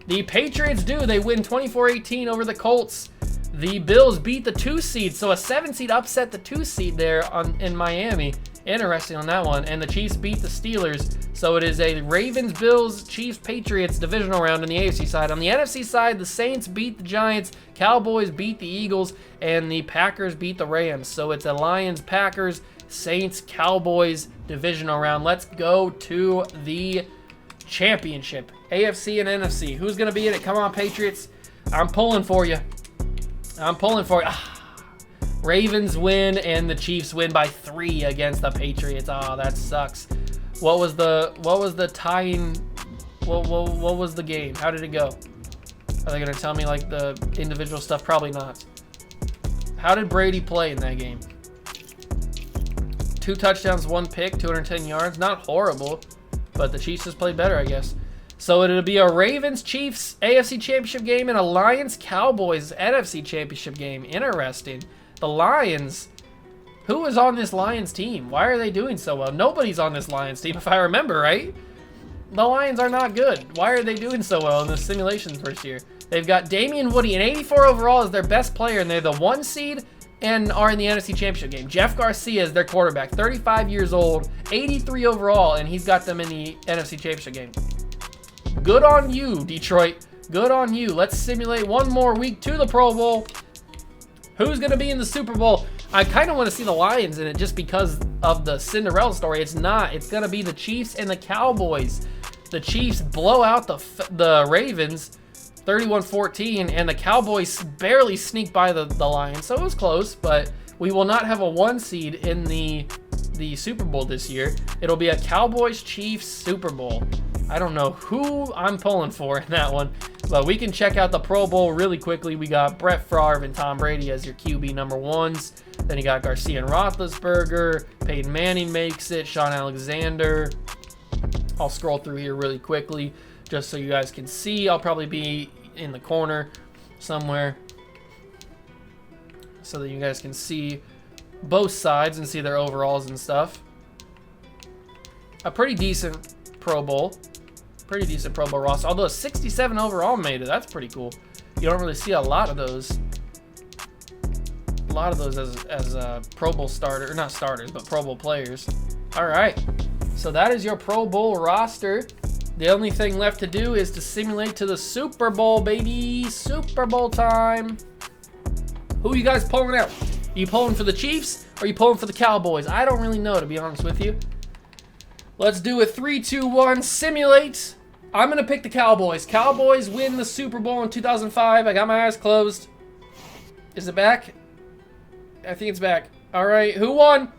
The Patriots do. They win 24-18 over the Colts. The Bills beat the 2 seed, so a 7 seed upset the 2 seed there in Miami. Interesting on that one. And the Chiefs beat the Steelers, so it is a Ravens, Bills, Chiefs, Patriots divisional round on the AFC side. On the NFC side, the Saints beat the Giants, Cowboys beat the Eagles, and the Packers beat the Rams. So it's a Lions, Packers, Saints, Cowboys divisional round. Let's go to the championship. AFC and NFC. Who's going to be in it? Come on, Patriots. I'm pulling for you. Ravens win and the Chiefs win by 3 against the Patriots. Oh, that sucks. What was the tying? What was the game? How did it go? Are they going to tell me like the individual stuff? Probably not. How did Brady play in that game? 2 touchdowns, 1 pick, 210 yards. Not horrible, but the Chiefs just played better, I guess. So it'll be a Ravens-Chiefs AFC Championship game and a Lions-Cowboys NFC Championship game. Interesting. The Lions, who is on this Lions team? Why are they doing so well? Nobody's on this Lions team, if I remember right. The Lions are not good. Why are they doing so well in the simulations first year? They've got Damian Woody, an 84 overall, is their best player, and they're the 1 seed and are in the NFC Championship game. Jeff Garcia is their quarterback, 35 years old, 83 overall, and he's got them in the NFC Championship game. Good on you, Detroit. Good on you. Let's simulate one more week to the Pro Bowl. Who's going to be in the Super Bowl? I kind of want to see the Lions in it just because of the Cinderella story. It's not. It's going to be the Chiefs and the Cowboys. The Chiefs blow out the Ravens 31-14, and the Cowboys barely sneak by the Lions. So it was close, but we will not have a 1 seed in the the Super Bowl this year. It'll be a Cowboys-Chiefs Super Bowl. I don't know who I'm pulling for in that one, but we can check out the Pro Bowl really quickly. We got Brett Favre and Tom Brady as your QB number ones. Then you got Garcia and Roethlisberger. Peyton Manning makes it. Sean Alexander. I'll scroll through here really quickly just so you guys can see. I'll probably be in the corner somewhere so that you guys can see both sides and see their overalls and stuff. A pretty decent Pro Bowl. Pretty decent Pro Bowl roster. Although a 67 overall made it. That's pretty cool. You don't really see a lot of those. A lot of those as Pro Bowl starter, or not starters, but Pro Bowl players. All right. So that is your Pro Bowl roster. The only thing left to do is to simulate to the Super Bowl, baby. Super Bowl time. Who are you guys pulling out? Are you pulling for the Chiefs or are you pulling for the Cowboys? I don't really know, to be honest with you. Let's do a 3, 2, 1, simulate. I'm going to pick the Cowboys. Cowboys win the Super Bowl in 2005. I got my eyes closed. Is it back? I think it's back. All right, who won?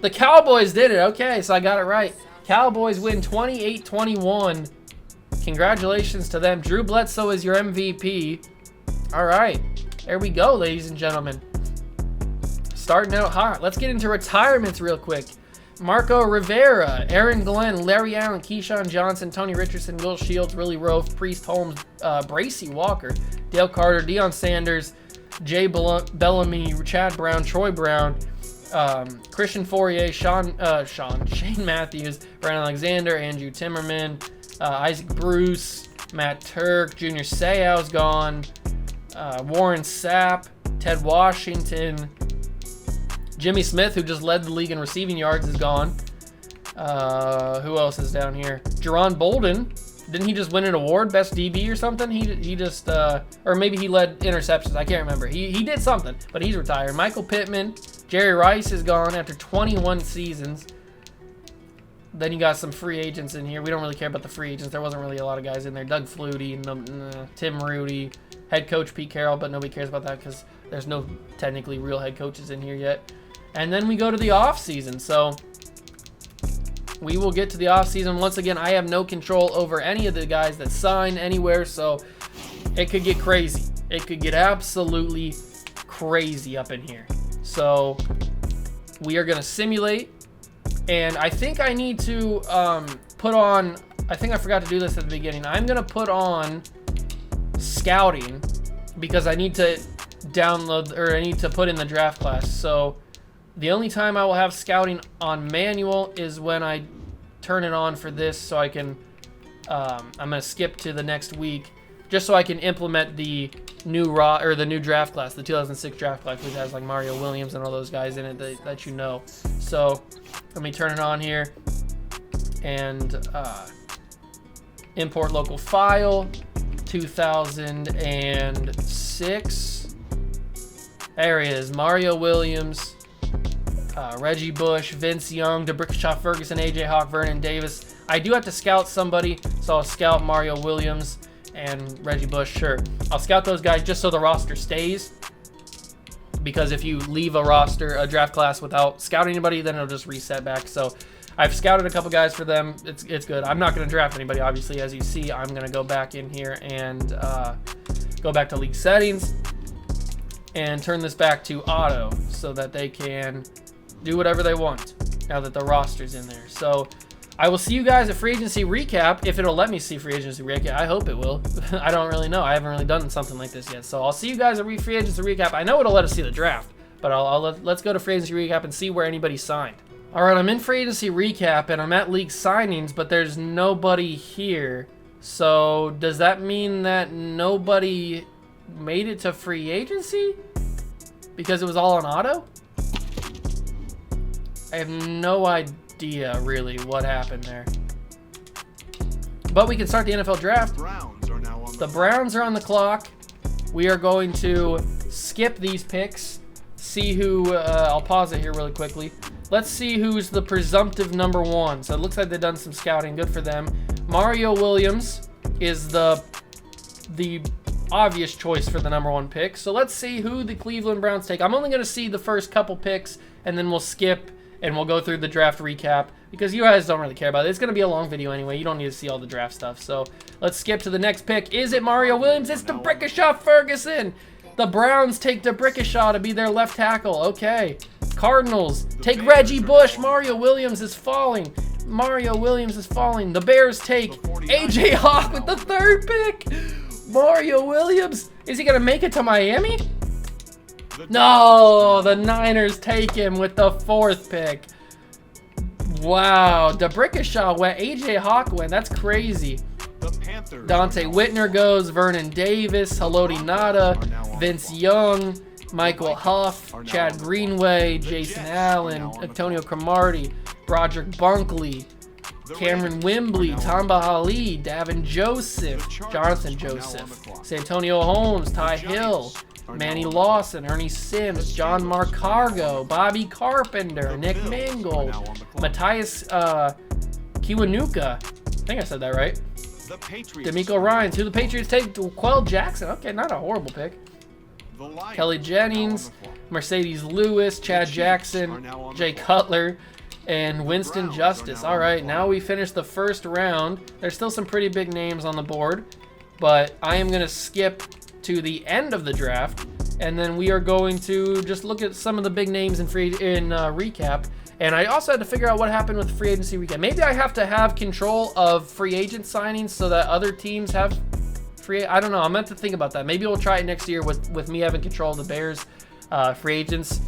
The Cowboys did it. Okay, so I got it right. Cowboys win 28-21. Congratulations to them. Drew Bledsoe is your MVP. All right, there we go, ladies and gentlemen. Starting out hot. Let's get into retirements real quick. Marco Rivera, Aaron Glenn, Larry Allen, Keyshawn Johnson, Tony Richardson, Will Shields, Willie Roaf, Priest Holmes, Bracey Walker, Dale Carter, Deion Sanders, Jay Bellamy, Chad Brown, Troy Brown, Christian Fourier, Shane Matthews, Brandon Alexander, Andrew Timmerman, Isaac Bruce, Matt Turk, Junior Seau's gone, Warren Sapp, Ted Washington, Jimmy Smith, who just led the league in receiving yards, is gone. Who else is down here? Jerron Bolden. Didn't he just win an award, best DB or something? He just, or maybe he led interceptions. I can't remember. He did something, but he's retired. Michael Pittman. Jerry Rice is gone after 21 seasons. Then you got some free agents in here. We don't really care about the free agents. There wasn't really a lot of guys in there. Doug Flutie, Tim Rudy, head coach Pete Carroll, but nobody cares about that because there's no technically real head coaches in here yet. And then we go to the offseason. So we will get to the offseason. Once again, I have no control over any of the guys that sign anywhere, so it could get crazy. It could get absolutely crazy up in here. So we are going to simulate, and I think I need to put on, I think I forgot to do this at the beginning. I'm going to put on scouting because I need to download, or I need to put in the draft class. So the only time I will have scouting on manual is when I turn it on for this, so I can, I'm going to skip to the next week just so I can implement the new the new draft class, the 2006 draft class, which has like Mario Williams and all those guys in it that you know. So let me turn it on here and import local file 2006. There he is, Mario Williams. Reggie Bush, Vince Young, DeBrickashaw Ferguson, AJ Hawk, Vernon Davis. I do have to scout somebody, so I'll scout Mario Williams and Reggie Bush. Sure, I'll scout those guys just so the roster stays. Because if you leave a draft class without scouting anybody, then it'll just reset back. So I've scouted a couple guys for them. It's good. I'm not going to draft anybody, obviously. As you see, I'm going to go back in here and go back to league settings and turn this back to auto so that they can do whatever they want now that the roster's in there. So I will see you guys at free agency recap, if it'll let me see free agency recap. I hope it will. I don't really know. I haven't really done something like this yet. So I'll see you guys at free agency recap. I know it'll let us see the draft, but let's go to free agency recap and see where anybody signed. All right, I'm in free agency recap and I'm at league signings, but there's nobody here. So does that mean that nobody made it to free agency because it was all on auto? I have no idea really what happened there. But we can start the NFL draft. The Browns are on the clock. We are going to skip these picks. See who, I'll pause it here really quickly. Let's see who's the presumptive number one. So it looks like they've done some scouting. Good for them. Mario Williams is the obvious choice for the number one pick. So let's see who the Cleveland Browns take. I'm only going to see the first couple picks, and then we'll skip and we'll go through the draft recap because you guys don't really care about it. It's going to be a long video anyway. You don't need to see all the draft stuff. So let's skip to the next pick. Is it Mario Williams? It's DeBrickashaw Ferguson. The Browns take DeBrickashaw to be their left tackle. Okay. Cardinals take Reggie Bush. Mario Williams is falling. Mario Williams is falling. The Bears take AJ Hawk with the 3rd pick. Mario Williams. Is he going to make it to Miami? No, the Niners take him with the 4th pick. Wow, DeBrickashaw went, AJ Hawk went. That's crazy. Dante Whitner goes, Vernon Davis, Haloti Ngata, Vince Young, Michael Huff, Chad Greenway, Jason Allen, Antonio Cromartie, Broderick Bunkley, Cameron Wimbley, Tamba Hali, Davin Joseph, Jonathan Joseph, Santonio Holmes, Ty Hill, Manny Lawson, Ernie Sims, John Marcargo, Bobby Carpenter, Nick Mangold, Matthias Kiwanuka. I think I said that right. D'Amico Ryans, who the Patriots take. Quell Jackson. Okay, not a horrible pick. Kelly Jennings, Mercedes Lewis, Chad Jackson, Jay Cutler, and Winston Justice. All right, now we finish the first round. There's still some pretty big names on the board, but I am going to skip to the end of the draft, and then we are going to just look at some of the big names in recap. And I also had to figure out what happened with free agency recap. Maybe I have to have control of free agent signings so that other teams have I don't know. I'm meant to think about that. Maybe we'll try it next year with me having control of the Bears free agents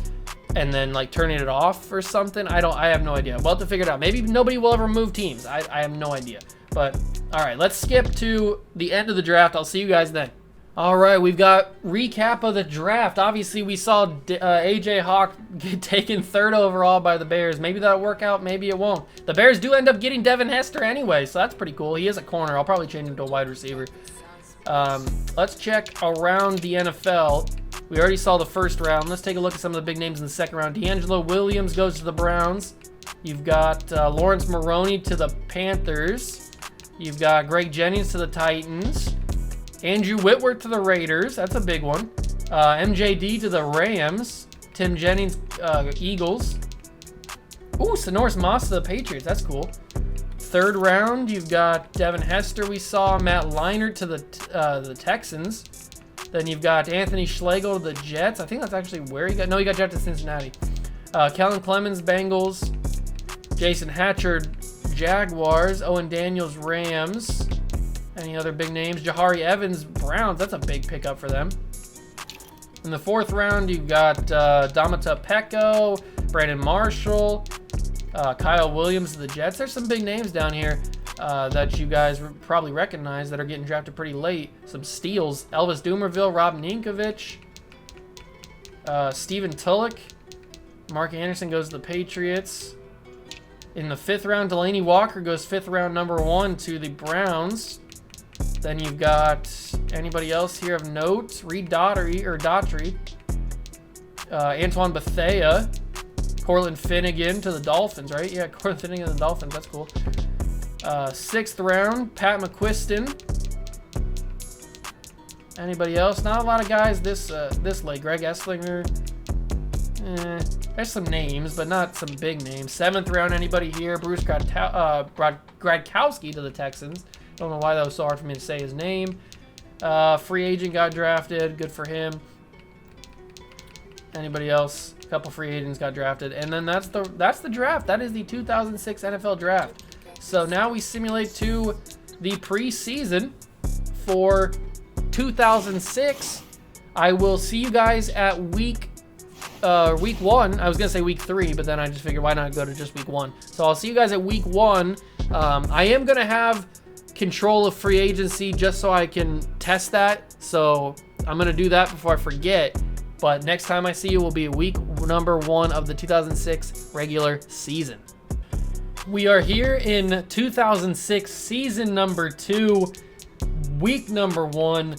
and then like turning it off or something. I have no idea. We'll have to figure it out. Maybe nobody will ever move teams. I have no idea. But all right, let's skip to the end of the draft. I'll see you guys then. All right, we've got recap of the draft. Obviously, we saw AJ Hawk get taken 3rd overall by the Bears. Maybe that'll work out. Maybe it won't. The Bears do end up getting Devin Hester anyway, so that's pretty cool. He is a corner. I'll probably change him to a wide receiver. Let's check around the NFL. We already saw the first round. Let's take a look at some of the big names in the second round. D'Angelo Williams goes to the Browns. You've got Lawrence Maroney to the Panthers. You've got Greg Jennings to the Titans. Andrew Whitworth to the Raiders. That's a big one. MJD to the Rams. Tim Jennings, Eagles. Ooh, Sonoris Moss to the Patriots. That's cool. 3rd round, you've got Devin Hester. We saw Matt Leinart to the Texans. Then you've got Anthony Schlegel to the Jets. I think that's actually where he got. No, he got drafted to Cincinnati. Kellen Clemens, Bengals. Jason Hatchard, Jaguars. Owen Daniels, Rams. Any other big names? Jahari Evans, Browns. That's a big pickup for them. In the 4th round, you've got Domata Pecco, Brandon Marshall, Kyle Williams to the Jets. There's some big names down here that you guys probably recognize that are getting drafted pretty late. Some steals. Elvis Dumerville, Rob Ninkovich, Steven Tulloch. Mark Anderson goes to the Patriots. In the 5th round, Delaney Walker goes 5th round number 1 to the Browns. Then you've got anybody else here of note? Reed Daughtry, Antoine Bethea, Cortland Finnegan to the Dolphins, right? Yeah, Cortland Finnegan to the Dolphins. That's cool. 6th round, Pat McQuiston. Anybody else? Not a lot of guys this late. Greg Esslinger. There's some names, but not some big names. 7th round, anybody here? Bruce Gradkowski to the Texans. Don't know why that was so hard for me to say his name. Free agent got drafted. Good for him. Anybody else? A couple free agents got drafted. And then that's the draft. That is the 2006 NFL draft. So now we simulate to the preseason for 2006. I will see you guys at week 1. I was gonna say week 3, but then I just figured why not go to just week 1. So I'll see you guys at week 1. I am gonna have control of free agency just so I can test that. So I'm gonna do that before I forget. But next time I see you will be week number 1 of the 2006 regular season. We are here in 2006 season number 2, week number 1.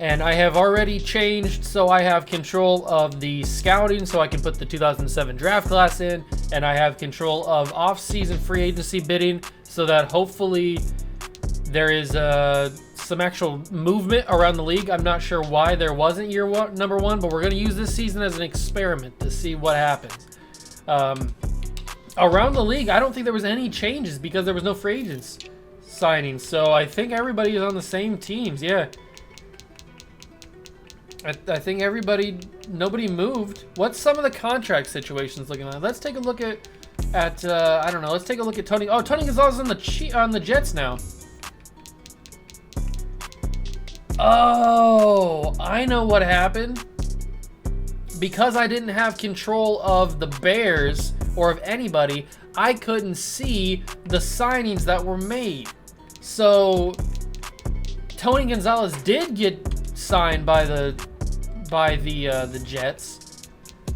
And I have already changed, so I have control of the scouting, so I can put the 2007 draft class in, and I have control of off-season free agency bidding, so that hopefully there is some actual movement around the league. I'm not sure why there wasn't number 1, but we're going to use this season as an experiment to see what happens. Around the league, I don't think there was any changes because there was no free agents signing. So I think everybody is on the same teams. Yeah. I think nobody moved. What's some of the contract situations looking like? Let's take a look at I don't know. Let's take a look at Tony. Oh, Tony Gonzalez on the Jets now. Oh, I know what happened. Because I didn't have control of the Bears or of anybody, I couldn't see the signings that were made. So Tony Gonzalez did get signed by the Jets,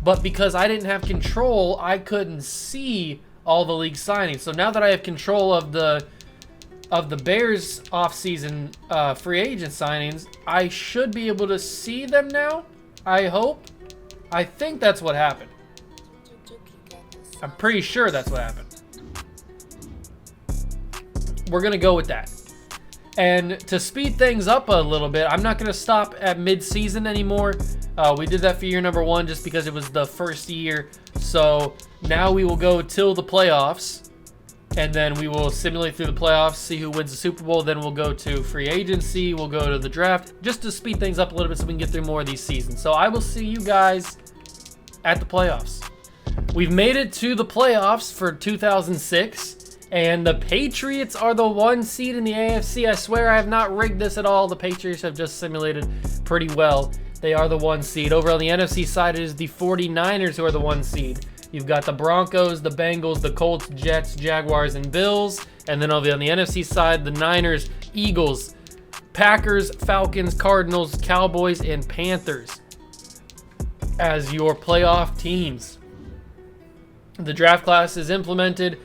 but because I didn't have control, I couldn't see all the league signings. So now that I have control of the Bears offseason free agent signings, I should be able to see them now. I hope. I think that's what happened. I'm pretty sure that's what happened. We're gonna go with that. And to speed things up a little bit, I'm not going to stop at mid-season anymore. We did that for year number 1 just because it was the first year. So now we will go till the playoffs. And then we will simulate through the playoffs, see who wins the Super Bowl. Then we'll go to free agency. We'll go to the draft. Just to speed things up a little bit so we can get through more of these seasons. So I will see you guys at the playoffs. We've made it to the playoffs for 2006. And the Patriots are the 1 seed in the AFC. I swear I have not rigged this at all. The Patriots have just simulated pretty well. They are the 1 seed. Over on the NFC side, it is the 49ers who are the 1 seed. You've got the Broncos, the Bengals, the Colts, Jets, Jaguars, and Bills. And then over on the NFC side, the Niners, Eagles, Packers, Falcons, Cardinals, Cowboys, and Panthers as your playoff teams. The draft class is implemented.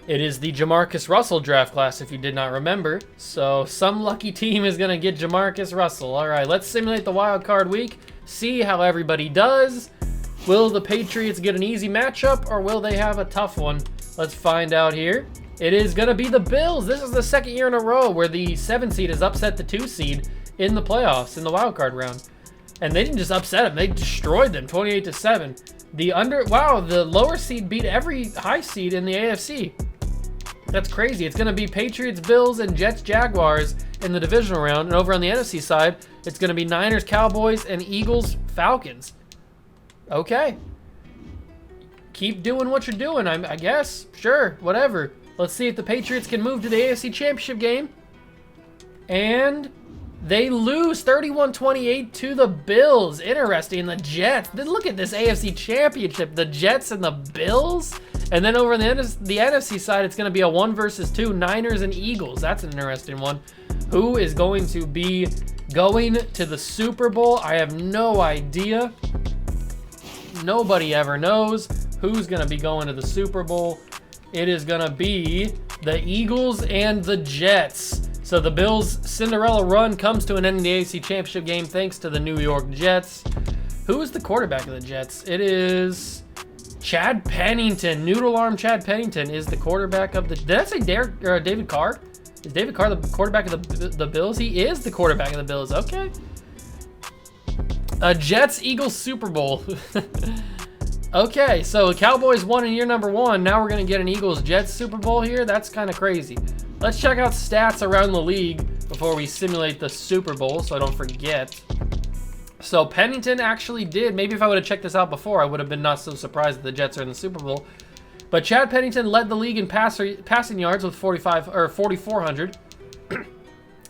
It is the Jamarcus Russell draft class, if you did not remember. So some lucky team is going to get Jamarcus Russell. All right, let's simulate the wild card week, see how everybody does. Will the Patriots get an easy matchup, or will they have a tough one? Let's find out here. It is going to be the Bills. This is the second year in a row where the 7 seed has upset the 2 seed in the playoffs, in the wild card round. And they didn't just upset them, they destroyed them, 28-7. The lower seed beat every high seed in the AFC. That's crazy. It's going to be Patriots, Bills, and Jets, Jaguars in the divisional round. And over on the NFC side, it's going to be Niners, Cowboys, and Eagles, Falcons. Okay. Keep doing what you're doing, I guess. Sure, whatever. Let's see if the Patriots can move to the AFC Championship game. And they lose 31-28 to the Bills. Interesting. The Jets. Then look at this AFC Championship. The Jets and the Bills. And then over on the NFC side, it's going to be a 1 versus 2, Niners and Eagles. That's an interesting one. Who is going to be going to the Super Bowl? I have no idea. Nobody ever knows who's going to be going to the Super Bowl. It is going to be the Eagles and the Jets. So the Bills' Cinderella run comes to an end in the AFC Championship game thanks to the New York Jets. Who is the quarterback of the Jets? It is Chad Pennington. Noodle Arm Chad Pennington is the quarterback of the... Did I say David Carr? Is David Carr the quarterback of the Bills? He is the quarterback of the Bills. Okay. Jets-Eagles Super Bowl. Okay, so the Cowboys won in year number 1. Now we're going to get an Eagles-Jets Super Bowl here. That's kind of crazy. Let's check out stats around the league before we simulate the Super Bowl so I don't forget. So Pennington actually did. Maybe if I would have checked this out before, I would have been not so surprised that the Jets are in the Super Bowl. But Chad Pennington led the league in passing yards with 4,400.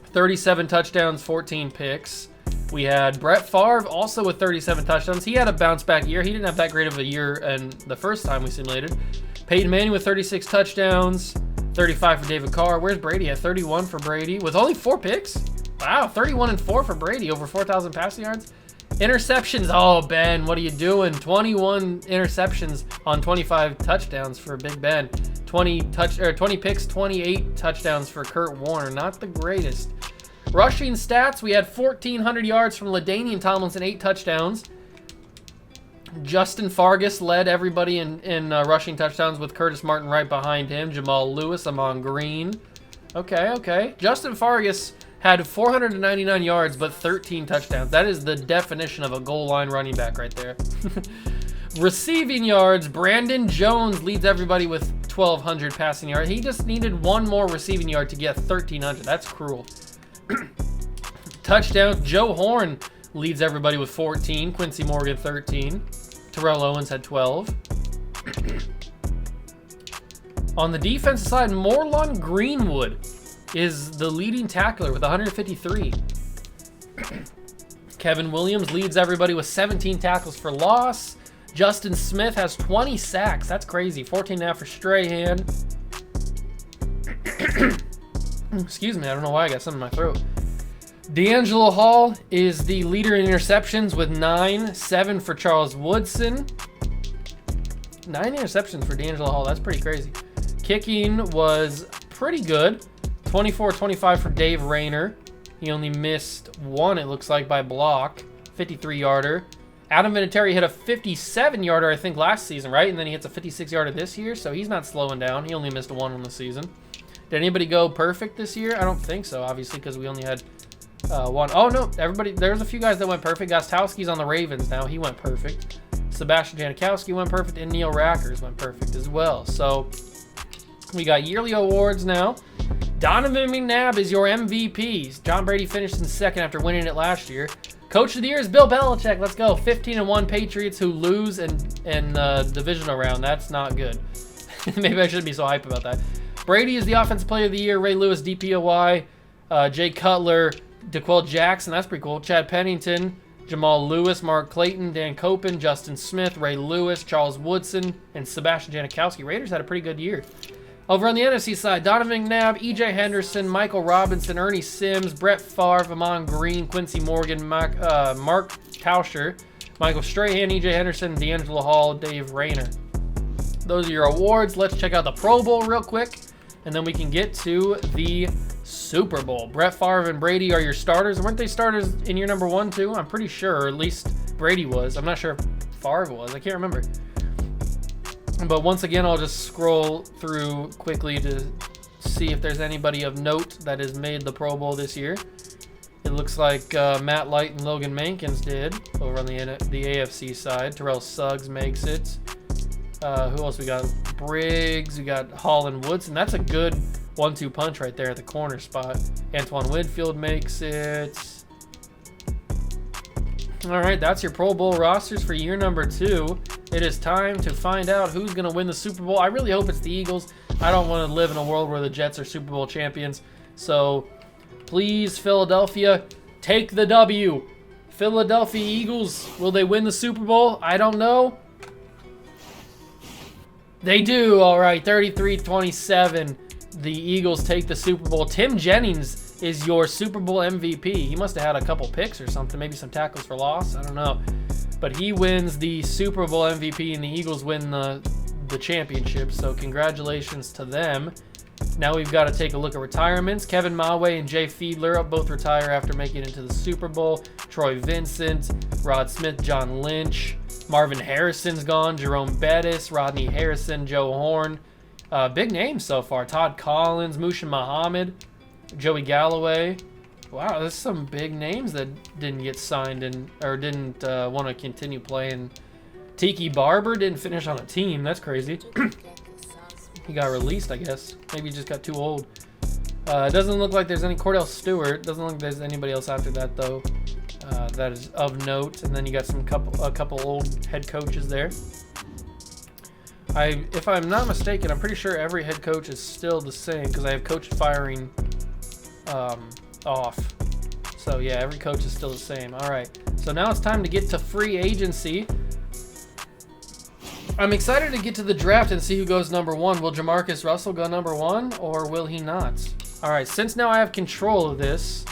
37 touchdowns, 14 picks. We had Brett Favre also with 37 touchdowns. He had a bounce back year. He didn't have that great of a year and the first time we simulated. Peyton Manning with 36 touchdowns, 35 for David Carr. Where's Brady at? 31 for Brady with only 4 picks. Wow, 31-4 for Brady, over 4,000 passing yards. Interceptions. Oh, Ben, what are you doing? 21 interceptions on 25 touchdowns for Big Ben. 20 picks, 28 touchdowns for Kurt Warner. Not the greatest. Rushing stats, we had 1,400 yards from LaDainian Tomlinson, 8 touchdowns. Justin Fargas led everybody in rushing touchdowns with Curtis Martin right behind him. Jamal Lewis, Amon Green. Okay. Justin Fargas had 499 yards but 13 touchdowns. That is the definition of a goal line running back right there. Receiving yards, Brandon Jones leads everybody with 1,200 passing yards. He just needed one more receiving yard to get 1,300. That's cruel. Touchdowns, Joe Horn leads everybody with 14. Quincy Morgan, 13. Terrell Owens had 12. On the defensive side, Morlon Greenwood is the leading tackler with 153. Kevin Williams leads everybody with 17 tackles for loss. Justin Smith has 20 sacks. That's crazy. 14 now for Strahan. Excuse me, I don't know why I got something in my throat. D'Angelo Hall is the leader in interceptions with 9. 7 for Charles Woodson. 9 interceptions for D'Angelo Hall. That's pretty crazy. Kicking was pretty good. 24-25 for Dave Rayner. He only missed 1, it looks like, by block. 53-yarder. Adam Vinatieri hit a 57-yarder, I think, last season, right? And then he hits a 56-yarder this year, so he's not slowing down. He only missed 1 on the season. Did anybody go perfect this year? I don't think so, obviously, because we only had 1. Oh, no, everybody, there's a few guys that went perfect. Gostowski's on the Ravens now. He went perfect. Sebastian Janikowski went perfect, and Neil Rackers went perfect as well. So we got yearly awards now. Donovan McNabb is your MVP. John Brady finished in second after winning it last year. Coach of the year is Bill Belichick. Let's go. 15-1 Patriots who lose in divisional round. That's not good. Maybe I shouldn't be so hype about that. Brady is the offensive player of the year. Ray Lewis, DPOY. Jay Cutler, DeQuell Jackson. That's pretty cool. Chad Pennington, Jamal Lewis, Mark Clayton, Dan Copen, Justin Smith, Ray Lewis, Charles Woodson, and Sebastian Janikowski. Raiders had a pretty good year. Over on the NFC side, Donovan McNabb, E.J. Henderson, Michael Robinson, Ernie Sims, Brett Favre, Amon Green, Quincy Morgan, Mark Tauscher, Michael Strahan, E.J. Henderson, D'Angelo Hall, Dave Rayner. Those are your awards. Let's check out the Pro Bowl real quick, and then we can get to the Super Bowl. Brett Favre and Brady are your starters. Weren't they starters in year number 1 too? I'm pretty sure, or at least Brady was. I'm not sure if Favre was. I can't remember. But once again, I'll just scroll through quickly to see if there's anybody of note that has made the Pro Bowl this year. It looks like Matt Light and Logan Mankins did over on the AFC side. Terrell Suggs makes it. Who else we got? Briggs. We got Hall and Woodson. That's a good 1-2 punch right there at the corner spot. Antoine Winfield makes it. All right, that's your Pro Bowl rosters for year number 2. It is time to find out who's going to win the Super Bowl. I really hope it's the Eagles. I don't want to live in a world where the Jets are Super Bowl champions. So please, Philadelphia, take the W. Philadelphia Eagles, will they win the Super Bowl? I don't know. They do. All right, 33-27. The Eagles take the Super Bowl. Tim Jennings is your Super Bowl MVP. He must have had a couple picks or something, maybe some tackles for loss. I don't know. But he wins the Super Bowl MVP, and the Eagles win the championship. So congratulations to them. Now we've got to take a look at retirements. Kevin Mawe and Jay Fiedler both retire after making it into the Super Bowl. Troy Vincent, Rod Smith, John Lynch. Marvin Harrison's gone. Jerome Bettis, Rodney Harrison, Joe Horn. Big names so far. Todd Collins, Mushin Muhammad, Joey Galloway. Wow, there's some big names that didn't get signed or didn't want to continue playing. Tiki Barber didn't finish on a team. That's crazy. He got released, I guess. Maybe he just got too old. It doesn't look like there's any Cordell Stewart. Doesn't look like there's anybody else after that, though. That is of note. And then you got a couple old head coaches there. If I'm not mistaken, I'm pretty sure every head coach is still the same because I have coach firing off. So yeah, every coach is still the same. All right. So now it's time to get to free agency. I'm excited to get to the draft and see who goes number 1. Will Jamarcus Russell go number 1 or will he not? All right. Since now I have control of this,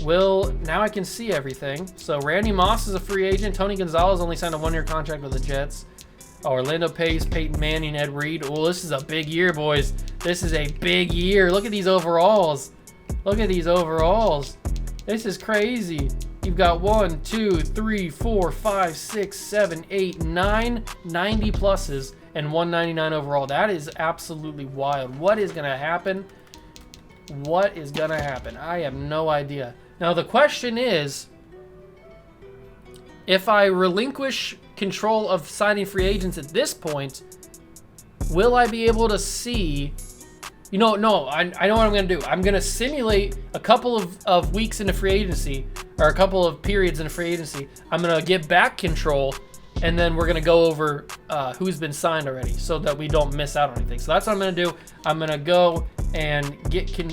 now I can see everything. So Randy Moss is a free agent. Tony Gonzalez only signed a 1-year contract with the Jets. Orlando Pace, Peyton Manning, Ed Reed. Oh, this is a big year, boys. This is a big year. Look at these overalls. Look at these overalls. This is crazy. You've got 1, 2, 3, 4, 5, 6, 7, 8, 9 90 pluses and 199 overall. That is absolutely wild. What is going to happen? What is going to happen? I have no idea. Now, the question is, if I relinquish control of signing free agents at this point, will I be able to see... You know, no, I know what I'm going to do. I'm going to simulate a couple of weeks into free agency, or a couple of periods into free agency. I'm going to get back control, and then we're going to go over who's been signed already so that we don't miss out on anything. So that's what I'm going to do. I'm going to go and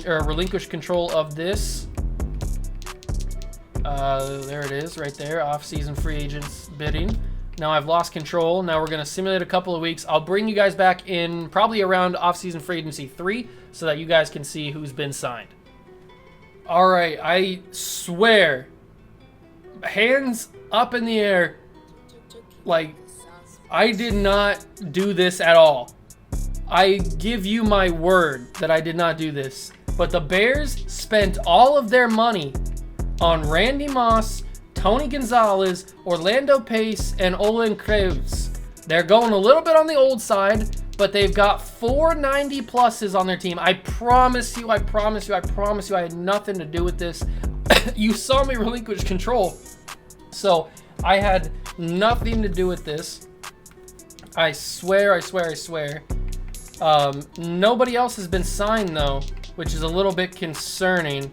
relinquish control of this. There it is right there, off-season free agents bidding. Now I've lost control. Now we're going to simulate a couple of weeks. I'll bring you guys back in probably around off-season free agency 3 so that you guys can see who's been signed. All right, I swear, hands up in the air, like, I did not do this at all. I give you my word that I did not do this. But the Bears spent all of their money on Randy Moss, Tony Gonzalez, Orlando Pace, and Olin Kreutz. They're going a little bit on the old side, but they've got 490 pluses on their team. I promise you, I had nothing to do with this. You saw me relinquish control. So I had nothing to do with this. I swear. Nobody else has been signed though, which is a little bit concerning.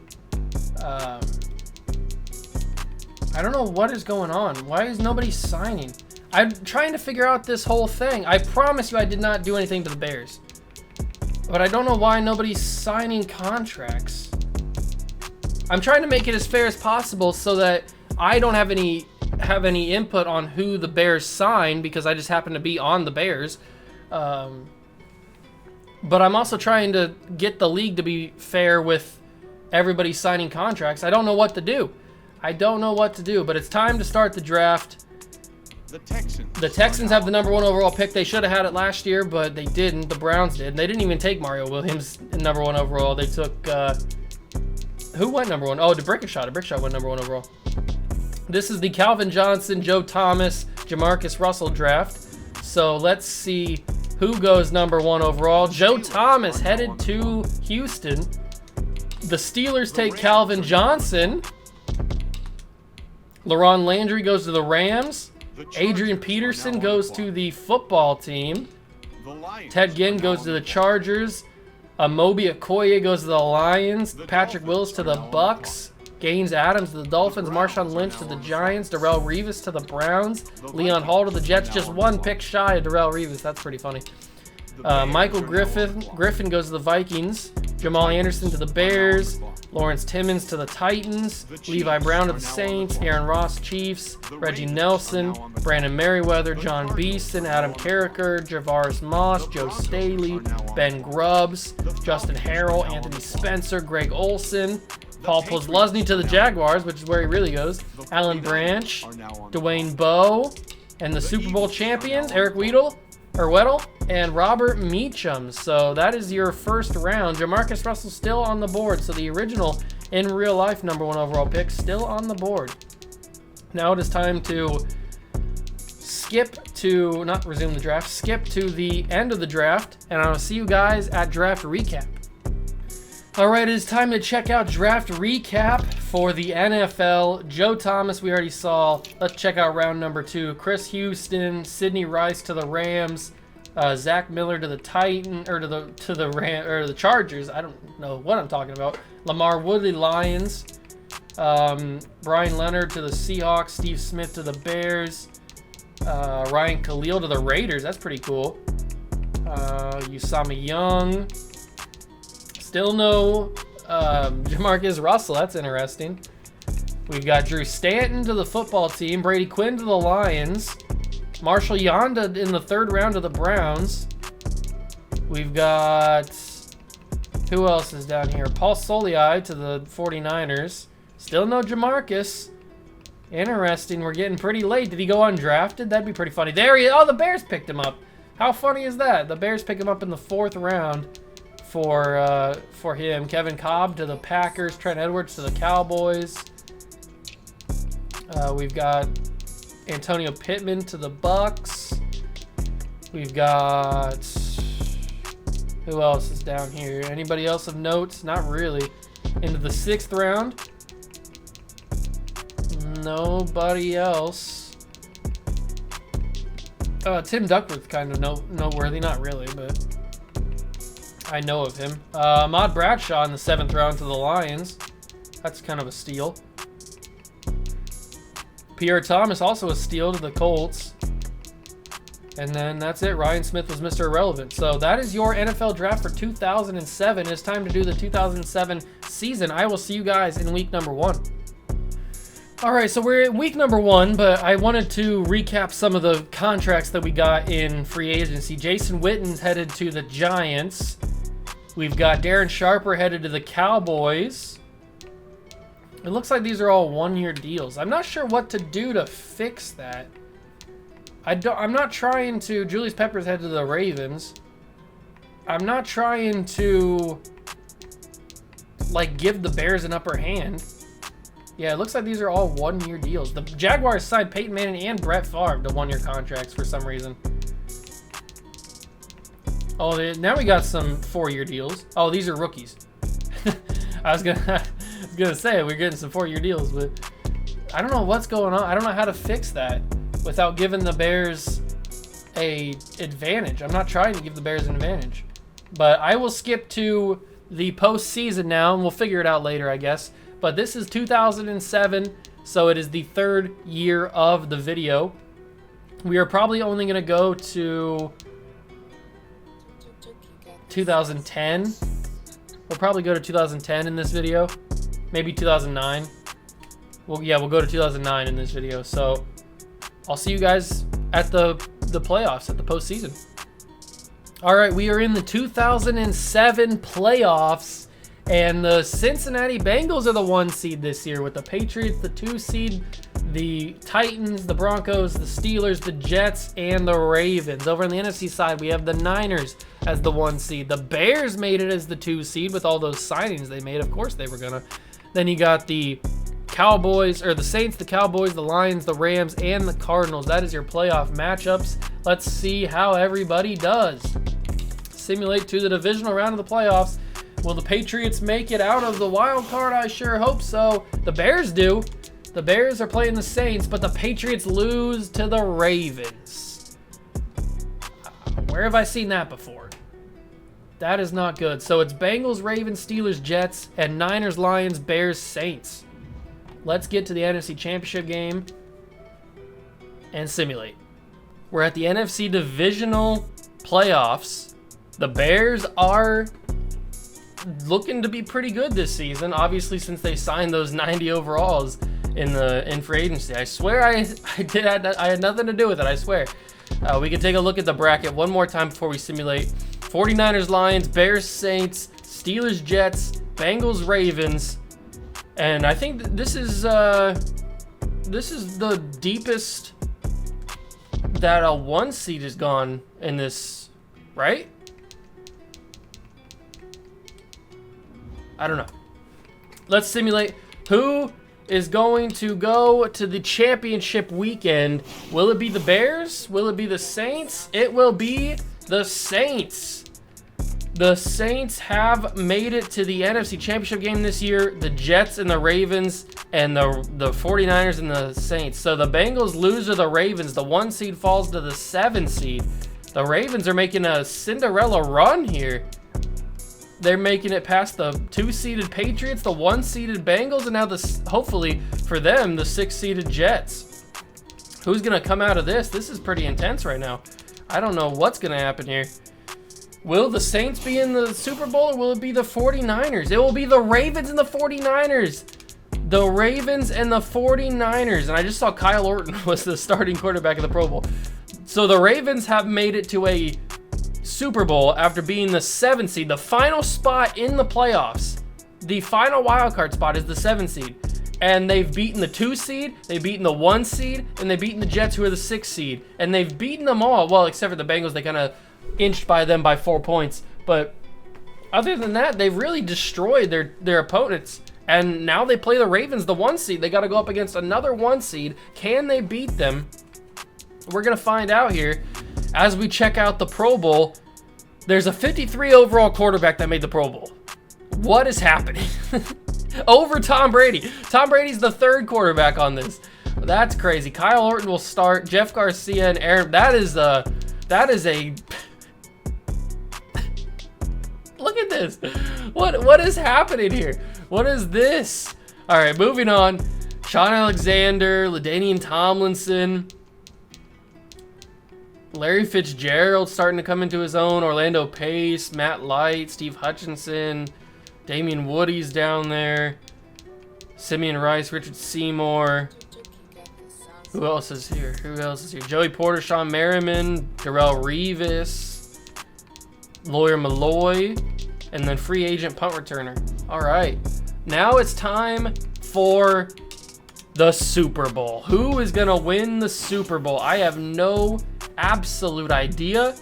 I don't know what is going on. Why is nobody signing? I'm trying to figure out this whole thing. I promise you I did not do anything to the Bears. But I don't know why nobody's signing contracts. I'm trying to make it as fair as possible so that I don't have any input on who the Bears sign because I just happen to be on the Bears. But I'm also trying to get the league to be fair with everybody signing contracts. I don't know what to do. But it's time to start the draft. The Texans have the number 1 overall pick. They should have had it last year, but they didn't. The Browns did. They didn't even take Mario Williams number 1 overall. They took, who went number 1? Oh, DeBrickshot. DeBrickshot went number 1 overall. This is the Calvin Johnson, Joe Thomas, Jamarcus Russell draft. So let's see who goes number 1 overall. Joe Thomas headed to Houston. The Steelers take Calvin Johnson. LaRon Landry goes to the Rams. Adrian Peterson goes to the football team. Ted Ginn goes to the Chargers. Amobi Okoye goes to the Lions. Patrick Willis to the Bucks. Gaines Adams to the Dolphins. Marshawn Lynch to the Giants. Darrelle Revis to the Browns. Leon Hall to the Jets. Just 1 pick shy of Darrelle Revis. That's pretty funny. Michael Griffin goes to the Vikings. Jamal Anderson to the Bears. Lawrence Timmons to the Titans. Levi Brown to the Saints. Aaron Ross, Chiefs. Reggie Nelson. Brandon Merriweather. John Beeson. Adam Carricker. Javaris Moss. Joe Staley. Ben Grubbs. Justin Harrell. Anthony Spencer. Greg Olson. Paul Posluszny to the Jaguars, which is where he really goes. Alan Branch. Dwayne Bowe. And the Super Bowl champions, Eric Weddle, and Robert Meacham. So that is your first round. Jamarcus Russell still on the board. So the original in real life number 1 overall pick still on the board. Now it is time to skip to the end of the draft. And I'll see you guys at draft recap. All right, it is time to check out draft recap for the NFL. Joe Thomas, we already saw. Let's check out round number 2. Chris Houston, Sidney Rice to the Rams, Zach Miller to the the Chargers. I don't know what I'm talking about. Lamar Woodley, Lions, Brian Leonard to the Seahawks, Steve Smith to the Bears, Ryan Khalil to the Raiders. That's pretty cool. Usama Young. Still no Jamarcus Russell. That's interesting. We've got Drew Stanton to the football team. Brady Quinn to the Lions. Marshall Yanda in the 3rd round to the Browns. We've got... Who else is down here? Paul Soliai to the 49ers. Still no Jamarcus. Interesting. We're getting pretty late. Did he go undrafted? That'd be pretty funny. There he is. Oh, the Bears picked him up. How funny is that? The Bears pick him up in the 4th round. For him. Kevin Cobb to the Packers. Trent Edwards to the Cowboys. We've got Antonio Pittman to the Bucks. We've got... Who else is down here? Anybody else of note? Not really. Into the 6th round. Nobody else. Tim Duckworth, kind of noteworthy. Not really, but I know of him. Ahmad Bradshaw in the 7th round to the Lions. That's kind of a steal. Pierre Thomas, also a steal to the Colts. And then that's it. Ryan Smith was Mr. Irrelevant. So that is your NFL draft for 2007. It's time to do the 2007 season. I will see you guys in week number 1. All right, so we're in week number 1, but I wanted to recap some of the contracts that we got in free agency. Jason Witten's headed to the Giants. We've got Darren Sharper headed to the Cowboys. It looks like these are all one-year deals. I'm not sure what to do to fix that. I'm not trying to... Julius Peppers headed to the Ravens. I'm not trying to, like, give the Bears an upper hand. Yeah, it looks like these are all one-year deals. The Jaguars signed Peyton Manning and Brett Favre to one-year contracts for some reason. Oh, now we got some 4-year deals. Oh, these are rookies. I was gonna say we're getting some 4-year deals, but I don't know what's going on. I don't know how to fix that without giving the Bears a advantage. I'm not trying to give the Bears an advantage, but I will skip to the postseason now, and we'll figure it out later, I guess. But this is 2007, so it is the 3rd year of the video. We are probably only going to go to 2010. We'll probably go to 2010 in this video. Maybe 2009. Well, yeah, we'll go to 2009 in this video. So I'll see you guys at the playoffs, at the postseason. All right, we are in the 2007 playoffs, and the Cincinnati Bengals are the 1 seed this year, with the Patriots the 2 seed, the Titans, the Broncos, the Steelers, the Jets, and the Ravens. Over on the NFC side, we have the Niners as the 1 seed. The Bears made it as the 2 seed with all those signings they made. Of course they were gonna. Then you got the Cowboys, or the Saints, the Cowboys, the Lions, the Rams, and the Cardinals. That is your playoff matchups. Let's see how everybody does. Simulate to the divisional round of the playoffs. Will the Patriots make it out of the wild card? I sure hope so. The Bears do. The Bears are playing the Saints, but the Patriots lose to the Ravens. Where have I seen that before? That is not good. So it's Bengals, Ravens, Steelers, Jets, and Niners, Lions, Bears, Saints. Let's get to the NFC Championship game and simulate. We're at the NFC Divisional Playoffs. The Bears are looking to be pretty good this season, obviously, since they signed those 90 overalls in free agency. I swear I had nothing to do with it, I swear. We can take a look at the bracket one more time before we simulate. 49ers, Lions, Bears, Saints, Steelers, Jets, Bengals, Ravens. And I think this is the deepest that a 1 seed has gone in this, right? I don't know. Let's simulate who is going to go to the championship weekend. Will it be the Bears? Will it be the Saints? It will be the Saints. The Saints have made it to the NFC Championship game this year. The Jets and the Ravens and the 49ers and the Saints. So the Bengals lose to the Ravens. The 1 seed falls to the 7 seed. The Ravens are making a Cinderella run here. They're making it past the 2-seeded Patriots, the 1-seeded Bengals, and now hopefully for them, the 6-seeded Jets. Who's going to come out of this? This is pretty intense right now. I don't know what's going to happen here. Will the Saints be in the Super Bowl, or will it be the 49ers? It will be the Ravens and the 49ers. The Ravens and the 49ers. And I just saw Kyle Orton was the starting quarterback of the Pro Bowl. So the Ravens have made it to a Super Bowl after being the 7th seed. The final spot in the playoffs, the final wild card spot, is the 7th seed. And they've beaten the 2 seed, they've beaten the 1 seed, and they've beaten the Jets, who are the 6th seed. And they've beaten them all, well, except for the Bengals. They kind of inched by them by 4 points. But other than that, they've really destroyed their opponents. And now they play the Ravens, the 1 seed. They got to go up against another 1 seed. Can they beat them? We're going to find out here as we check out the Pro Bowl. There's a 53 overall quarterback that made the Pro Bowl. What is happening? Over Tom Brady. Tom Brady's the 3rd quarterback on this. That's crazy. Kyle Orton will start. Jeff Garcia and Aaron. That is a. Look at this. What is happening here? What is this? All right, moving on. Sean Alexander, LaDainian Tomlinson, Larry Fitzgerald starting to come into his own. Orlando Pace, Matt Light, Steve Hutchinson, Damian Woody's down there. Simeon Rice, Richard Seymour. Who else is here? Joey Porter, Sean Merriman, Darrell Revis, Lawyer Malloy, and then free agent punt returner. All right. Now it's time for the Super Bowl. Who is going to win the Super Bowl? I have no absolute idea.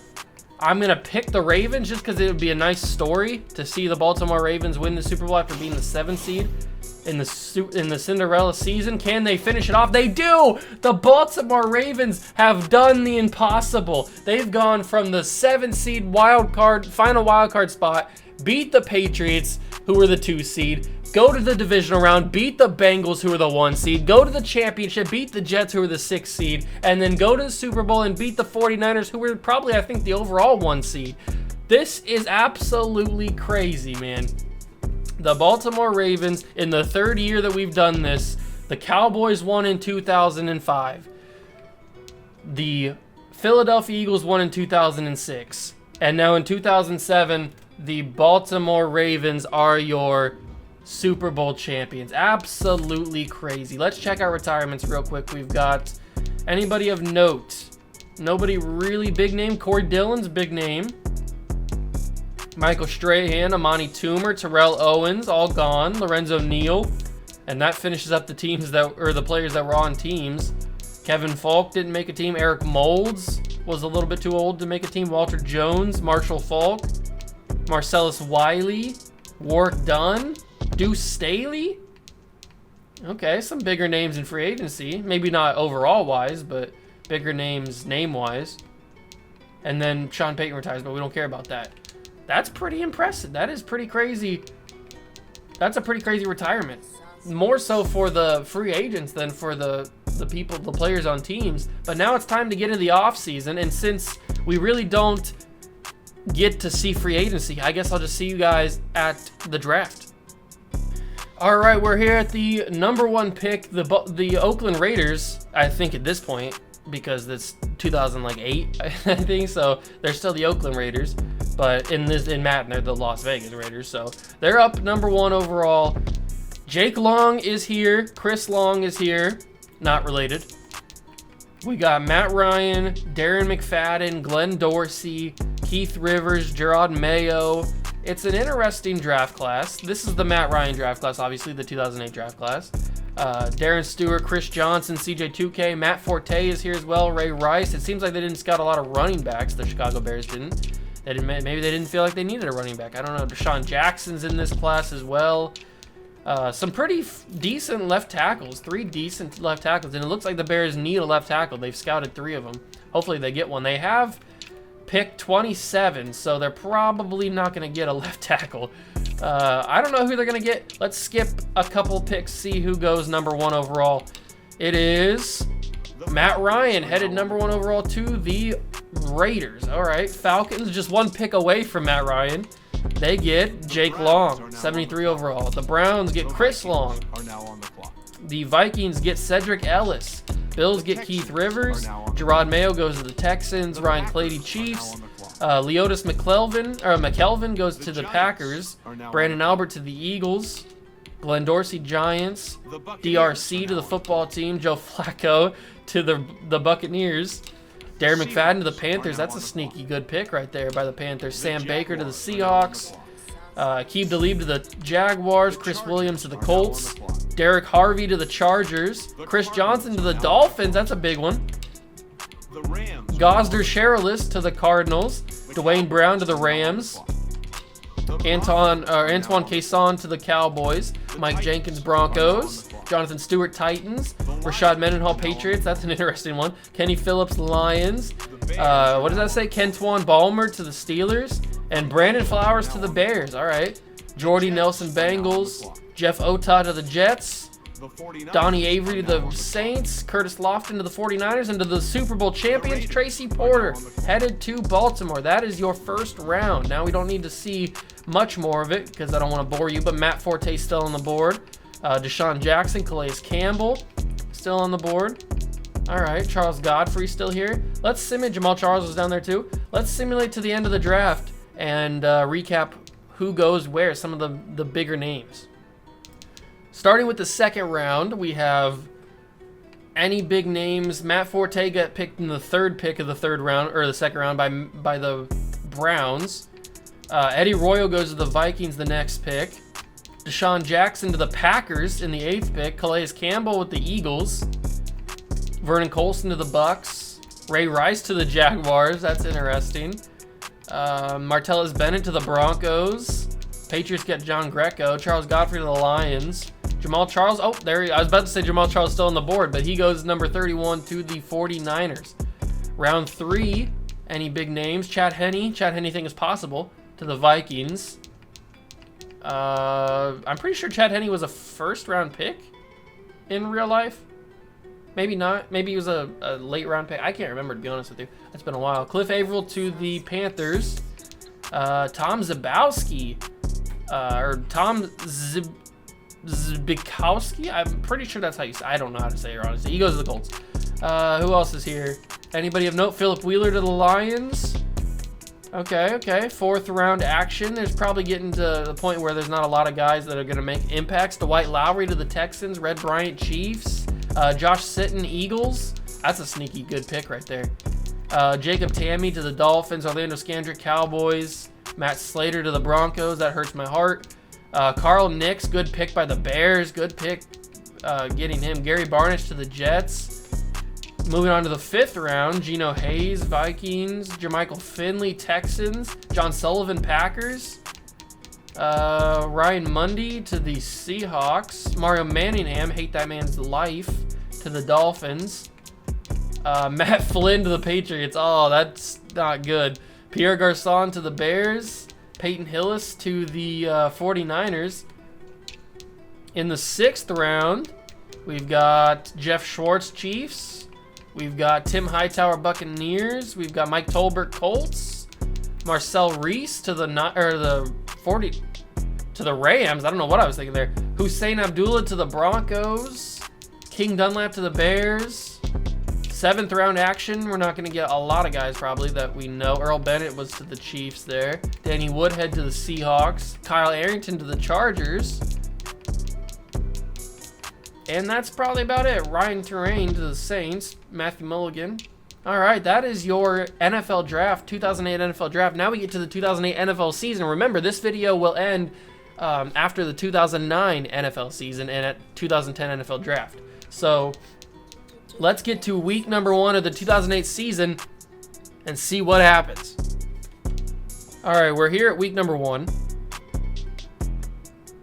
I'm going to pick the Ravens just because it would be a nice story to see the Baltimore Ravens win the Super Bowl after being the 7th seed in the Cinderella season. Can they finish it off? They do! The Baltimore Ravens have done the impossible. They've gone from the 7th seed final wild card spot, beat the Patriots, who were the 2 seed, go to the divisional round, beat the Bengals, who were the 1 seed, go to the championship, beat the Jets, who were the 6th seed, and then go to the Super Bowl and beat the 49ers, who were probably, I think, the overall 1 seed. This is absolutely crazy, man. The Baltimore Ravens, in the 3rd year that we've done this, the Cowboys won in 2005. The Philadelphia Eagles won in 2006. And now in 2007, the Baltimore Ravens are your Super Bowl champions. Absolutely crazy. Let's check our retirements real quick. We've got anybody of note. Nobody really big name. Corey Dillon's big name. Michael Strahan, Amani Toomer, Terrell Owens, all gone. Lorenzo Neal. And that finishes up the players that were on teams. Kevin Falk didn't make a team. Eric Moulds was a little bit too old to make a team. Walter Jones, Marshall Falk, Marcellus Wiley, Warwick Dunn, Deuce Staley. Okay, some bigger names in free agency. Maybe not overall wise, but bigger names name wise. And then Sean Payton retires, but we don't care about that. That's pretty impressive. That is pretty crazy. That's a pretty crazy retirement. More so for the free agents than for the players on teams. But now it's time to get into the offseason. And since we really don't get to see free agency, I guess I'll just see you guys at the draft. All right, we're here at the number 1 pick, the Oakland Raiders, I think at this point, because it's 2008, I think, so they're still the Oakland Raiders. But in Madden, they're the Las Vegas Raiders, so they're up number 1 overall. Jake Long is here. Chris Long is here. Not related. We got Matt Ryan, Darren McFadden, Glenn Dorsey, Keith Rivers, Gerard Mayo. It's an interesting draft class. This is the Matt Ryan draft class, obviously the 2008 draft class. Darren Stewart, Chris Johnson, CJ2K, Matt Forte is here as well, Ray Rice. It seems like they didn't scout a lot of running backs. The Chicago Bears didn't. Maybe they didn't feel like they needed a running back. I don't know. Deshaun Jackson's in this class as well. Some pretty decent left tackles. 3 decent left tackles. And it looks like the Bears need a left tackle. They've scouted 3 of them. Hopefully they get one. They have pick 27, so they're probably not going to get a left tackle. I don't know who they're going to get. Let's skip a couple picks, see who goes number 1 overall. It is Matt Ryan, headed number 1 overall to the Raiders. All right, Falcons just 1 pick away from Matt Ryan. They get Jake Long, 73 overall. The Browns get Chris Long. The Vikings get Cedric Ellis. Bills get Keith Rivers. Gerard Mayo goes to the Texans. Ryan Clady Chiefs. Leotis McKelvin goes to the Packers. Brandon Albert to the Eagles. Glenn Dorsey Giants. DRC to the football team. Joe Flacco to the Buccaneers. Darren McFadden to the Panthers. That's a sneaky good pick right there by the Panthers. Sam Baker to the Seahawks. Aqib Talib to the Jaguars. Chris Williams to the Colts. Derek Harvey to the Chargers. Chris Johnson to the Dolphins. That's a big one. Gosder Cherilus to the Cardinals. Dwayne Brown to the Rams. Antoine Cason to the Cowboys. Mike Jenkins Broncos. Jonathan Stewart Titans. Rashad Mendenhall Patriots. That's an interesting one. Kenny Phillips Lions. What does that say? Kentwan Balmer to the Steelers. And Brandon Flowers to the Bears. All right. Jordy Nelson Bengals. Jeff Ota to the Jets. Donnie Avery to the Saints, Curtis Lofton to the 49ers, and to the Super Bowl champions, Tracy Porter, headed to Baltimore. That is your first round. Now we don't need to see much more of it because I don't want to bore you, but Matt Forte still on the board. Deshaun Jackson, Calais Campbell, still on the board. All right, Charles Godfrey still here. Let's simulate. Jamal Charles was down there too. Let's simulate to the end of the draft and recap who goes where, some of the bigger names. Starting with the second round, we have any big names. Matt Forte got picked in the third pick of the third round, or the second round by the Browns. Eddie Royal goes to the Vikings the next pick. Deshaun Jackson to the Packers in the 8th pick. Calais Campbell with the Eagles. Vernon Colson to the Bucks. Ray Rice to the Jaguars. That's interesting. Martellus Bennett to the Broncos. Patriots get John Greco. Charles Godfrey to the Lions. Jamal Charles. Oh, there I was about to say Jamal Charles still on the board, but he goes number 31 to the 49ers. Round 3, any big names? Chad Henne. Chad Henne thing is possible to the Vikings. I'm pretty sure Chad Henne was a first-round pick in real life. Maybe not. Maybe he was a late-round pick. I can't remember, to be honest with you. It's been a while. Cliff Averill to the Panthers. Tom Zabowski. Or Tom Zbikowski? I'm pretty sure that's how you say it. I don't know how to say it, honestly. He goes to the Colts. Who else is here? Anybody of note? Philip Wheeler to the Lions. Okay. 4th round action. There's probably getting to the point where there's not a lot of guys that are going to make impacts. Dwight Lowry to the Texans. Red Bryant Chiefs. Josh Sitton Eagles. That's a sneaky good pick right there. Jacob Tammy to the Dolphins. Orlando Scandrick Cowboys. Matt Slater to the Broncos. That hurts my heart. Carl Nix, good pick by the Bears. Good pick getting him. Gary Barnish to the Jets. Moving on to the 5th round, Geno Hayes, Vikings. Jermichael Finley, Texans. John Sullivan, Packers. Ryan Mundy to the Seahawks. Mario Manningham, hate that man's life, to the Dolphins. Matt Flynn to the Patriots. Oh, that's not good. Pierre Garçon to the Bears. Peyton Hillis to the 49ers. In the 6th round, we've got Jeff Schwartz, Chiefs. We've got Tim Hightower, Buccaneers. We've got Mike Tolbert, Colts. Marcel Reese to the Rams. I don't know what I was thinking there. Hussein Abdullah to the Broncos. King Dunlap to the Bears. 7th round action. We're not going to get a lot of guys probably that we know. Earl Bennett was to the Chiefs there. Danny Woodhead to the Seahawks. Kyle Arrington to the Chargers. And that's probably about it. Ryan Terrain to the Saints. Matthew Mulligan. All right, that is your NFL draft, 2008 NFL draft. Now we get to the 2008 NFL season. Remember, this video will end after the 2009 NFL season and at 2010 NFL draft. So let's get to week number 1 of the 2008 season and see what happens. All right, we're here at week number 1.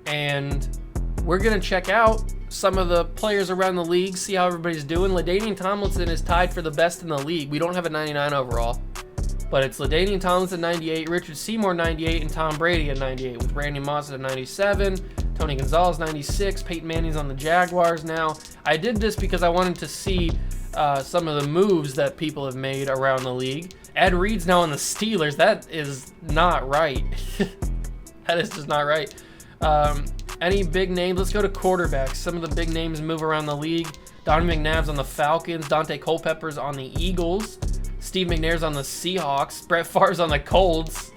And we're going to check out some of the players around the league, see how everybody's doing. LaDainian Tomlinson is tied for the best in the league. We don't have a 99 overall, but it's LaDainian Tomlinson 98, Richard Seymour 98, and Tom Brady at 98, with Randy Moss at 97, Tony Gonzalez 96, Peyton Manning's on the Jaguars now. I did this because I wanted to see some of the moves that people have made around the league. Ed Reed's now on the Steelers. That is not right. That is just not right. Any big names? Let's go to quarterbacks. Some of the big names move around the league. Donovan McNabb's on the Falcons. Dante Culpepper's on the Eagles. Steve McNair's on the Seahawks. Brett Favre's on the Colts.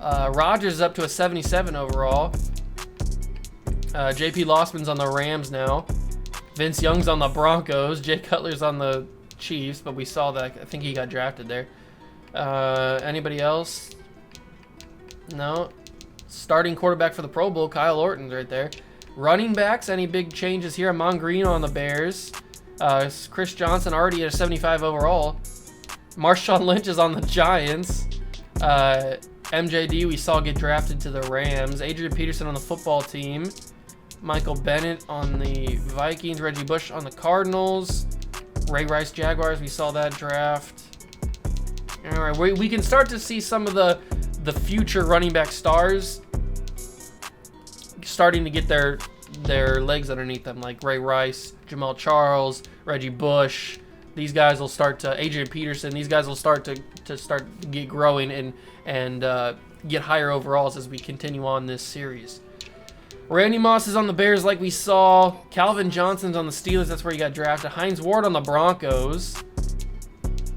Rodgers is up to a 77 overall. JP Lossman's on the Rams now. Vince Young's on the Broncos. Jay Cutler's on the Chiefs, but we saw that. I think he got drafted there. Anybody else? No. Starting quarterback for the Pro Bowl, Kyle Orton's right there. Running backs, any big changes here? Amon Green on the Bears. Chris Johnson already at a 75 overall. Marshawn Lynch is on the Giants. MJD we saw get drafted to the Rams. Adrian Peterson on the football team. Michael Bennett on the Vikings. Reggie Bush on the Cardinals. Ray Rice Jaguars, we saw that draft. All right, we can start to see some of the future running back stars starting to get their their legs underneath them, like Ray Rice, Jamal Charles, Reggie Bush. These guys will start to, Adrian Peterson, these guys will start to get growing and get higher overalls as we continue on this series. Randy Moss is on the Bears like we saw. Calvin Johnson's on the Steelers. That's where he got drafted. Hines Ward on the Broncos.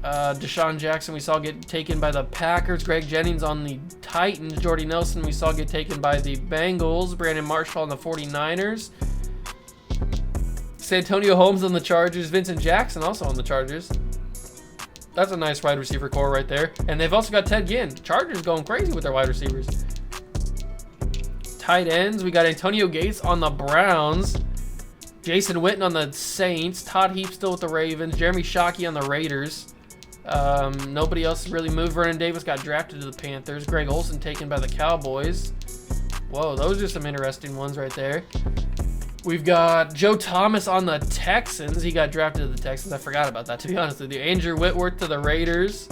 Deshaun Jackson we saw get taken by the Packers. Greg Jennings on the Titans. Jordy Nelson we saw get taken by the Bengals. Brandon Marshall on the 49ers. Santonio Holmes on the Chargers. Vincent Jackson also on the Chargers. That's a nice wide receiver core right there. And they've also got Ted Ginn. Chargers going crazy with their wide receivers. Tight ends, we got Antonio Gates on the Browns. Jason Witten on the Saints. Todd Heap still with the Ravens. Jeremy Shockey on the Raiders. Nobody else really moved. Vernon Davis got drafted to the Panthers. Greg Olsen taken by the Cowboys. Whoa, those are some interesting ones right there. We've got Joe Thomas on the Texans. He got drafted to the Texans. I forgot about that, to be honest with you. Andrew Whitworth to the Raiders.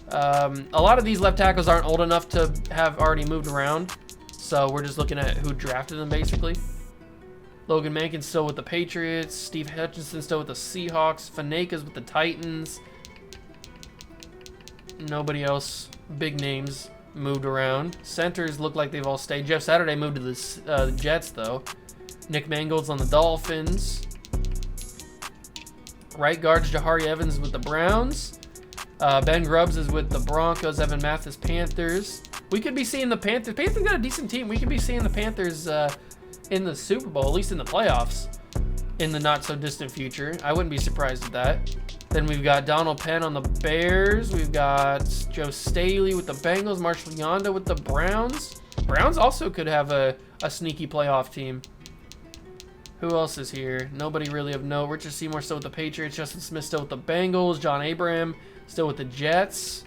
A lot of these left tackles aren't old enough to have already moved around, so we're just looking at who drafted them, basically. Logan Mankins still with the Patriots. Steve Hutchinson still with the Seahawks. Fanekas with the Titans. Nobody else, big names, moved around. Centers look like they've all stayed. Jeff Saturday moved to the Jets, though. Nick Mangold's on the Dolphins. Right guard's Jahari Evans with the Browns. Ben Grubbs is with the Broncos. Evan Mathis, Panthers. We could be seeing the Panthers. Panthers got a decent team. We could be seeing the Panthers in the Super Bowl, at least in the playoffs, in the not-so-distant future. I wouldn't be surprised at that. Then we've got Donald Penn on the Bears. We've got Joe Staley with the Bengals. Marshall Yanda with the Browns. Browns also could have a sneaky playoff team. Who else is here? Nobody really of note. Richard Seymour still with the Patriots. Justin Smith still with the Bengals. John Abraham still with the Jets.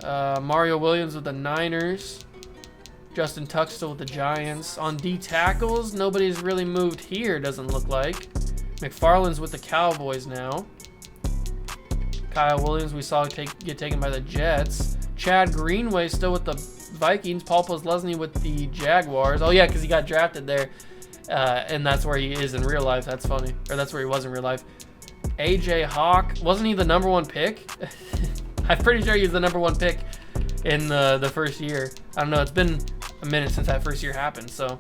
Mario Williams with the Niners. Justin Tuck still with the Giants. On D tackles, nobody's really moved here, doesn't look like. McFarland's with the Cowboys now. Kyle Williams we saw get taken by the Jets. Chad Greenway still with the Vikings. Paul Posluszny with the Jaguars. Oh yeah, because he got drafted there. And that's where he is in real life. That's funny. Or that's where he was in real life. AJ Hawk. Wasn't he the #1 pick? I'm pretty sure he was the #1 pick in the first year. I don't know. It's been a minute since that first year happened, so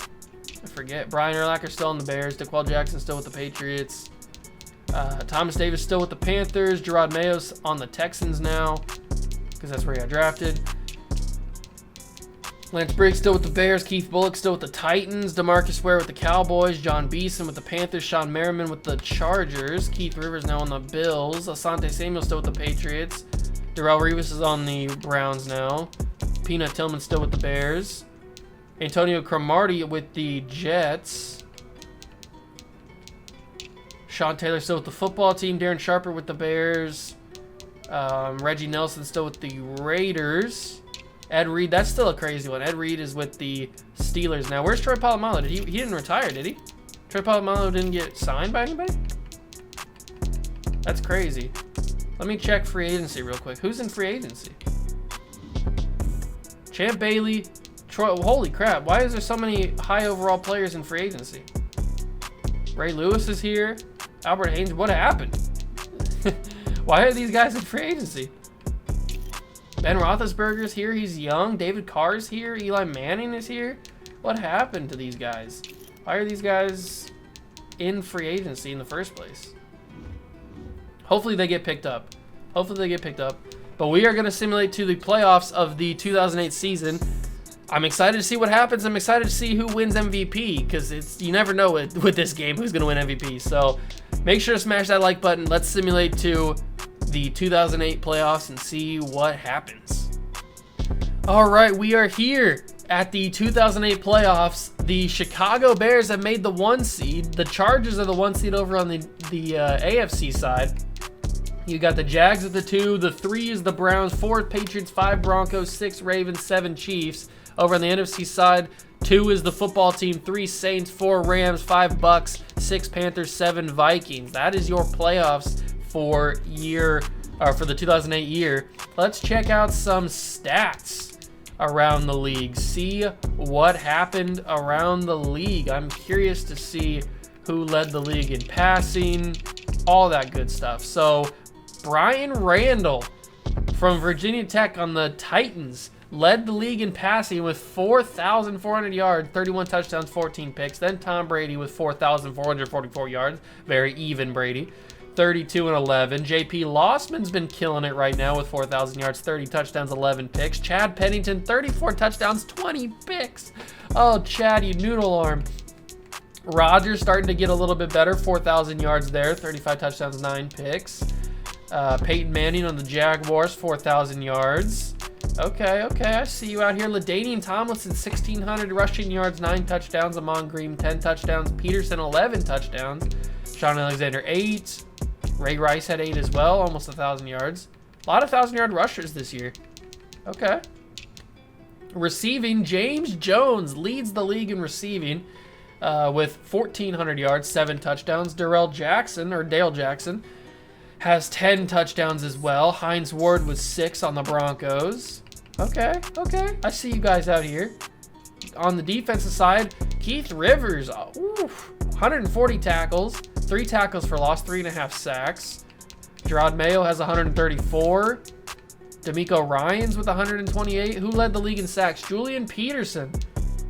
I forget. Brian Urlacher still on the Bears. DeQuell Jackson still with the Patriots. Thomas Davis still with the Panthers. Gerard Mayo's on the Texans now because that's where he got drafted. Lance Briggs still with the Bears. Keith Bullock still with the Titans. DeMarcus Ware with the Cowboys. John Beeson with the Panthers. Sean Merriman with the Chargers. Keith Rivers now on the Bills. Asante Samuel still with the Patriots. Darrelle Revis is on the Browns now. Peanut Tillman still with the Bears. Antonio Cromartie with the Jets. Sean Taylor still with the football team. Darren Sharper with the Bears. Reggie Nelson still with the Raiders. Ed Reed, that's still a crazy one. Ed Reed is with the Steelers now. Where's Troy Polamalu? He didn't retire, did he? Troy Polamalu didn't get signed by anybody? That's crazy. Let me check free agency real quick. Who's in free agency? Champ Bailey. Troy. Holy crap. Why is there so many high overall players in free agency? Ray Lewis is here. Albert Haynes. What happened? Why are these guys in free agency? Ben Roethlisberger's here. He's young. David Carr's here. Eli Manning is here. What happened to these guys? Why are these guys in free agency in the first place? Hopefully they get picked up. But we are going to simulate to the playoffs of the 2008 season. I'm excited to see what happens. I'm excited to see who wins MVP because you never know with this game who's going to win MVP. So make sure to smash that like button. Let's simulate to the 2008 playoffs and see what happens. All right, we are here at the 2008 playoffs. The Chicago Bears have made the 1 seed. The Chargers are the 1 seed over on the AFC side. You got the Jags at the 2. The 3 is the Browns. 4 Patriots. 5 Broncos. 6 Ravens. 7 Chiefs. Over on the NFC side, 2 is the football team. 3 Saints. 4 Rams. 5 Bucks. 6 Panthers. 7 Vikings. That is your playoffs for the 2008 year. Let's check out some stats. around the league. See what happened around the league. I'm curious to see who led the league in passing, all that good stuff. So Brian Randall from Virginia Tech on the Titans led the league in passing with 4,400 yards, 31 touchdowns, 14 picks. Then Tom Brady with 4,444 yards. Very even Brady. 32 and 11. JP Lossman's been killing it right now with 4,000 yards, 30 touchdowns, 11 picks. Chad Pennington, 34 touchdowns, 20 picks. Oh, Chad, you noodle arm. Rodgers starting to get a little bit better, 4,000 yards there, 35 touchdowns, 9 picks. Peyton Manning on the Jaguars, 4,000 yards. Okay, I see you out here. LaDainian Tomlinson, 1,600 rushing yards, 9 touchdowns. Amon Green, 10 touchdowns. Peterson, 11 touchdowns. Sean Alexander, 8. Ray Rice had 8 as well, almost 1,000 yards. A lot of 1,000-yard rushers this year. Okay. Receiving, James Jones leads the league in receiving with 1,400 yards, 7 touchdowns. Dale Jackson has 10 touchdowns as well. Hines Ward with 6 on the Broncos. Okay. I see you guys out here. On the defensive side, Keith Rivers, 140 tackles, 3 tackles for loss, 3.5 sacks. Gerard Mayo has 134. D'Amico Ryans with 128. Who led the league in sacks? Julian Peterson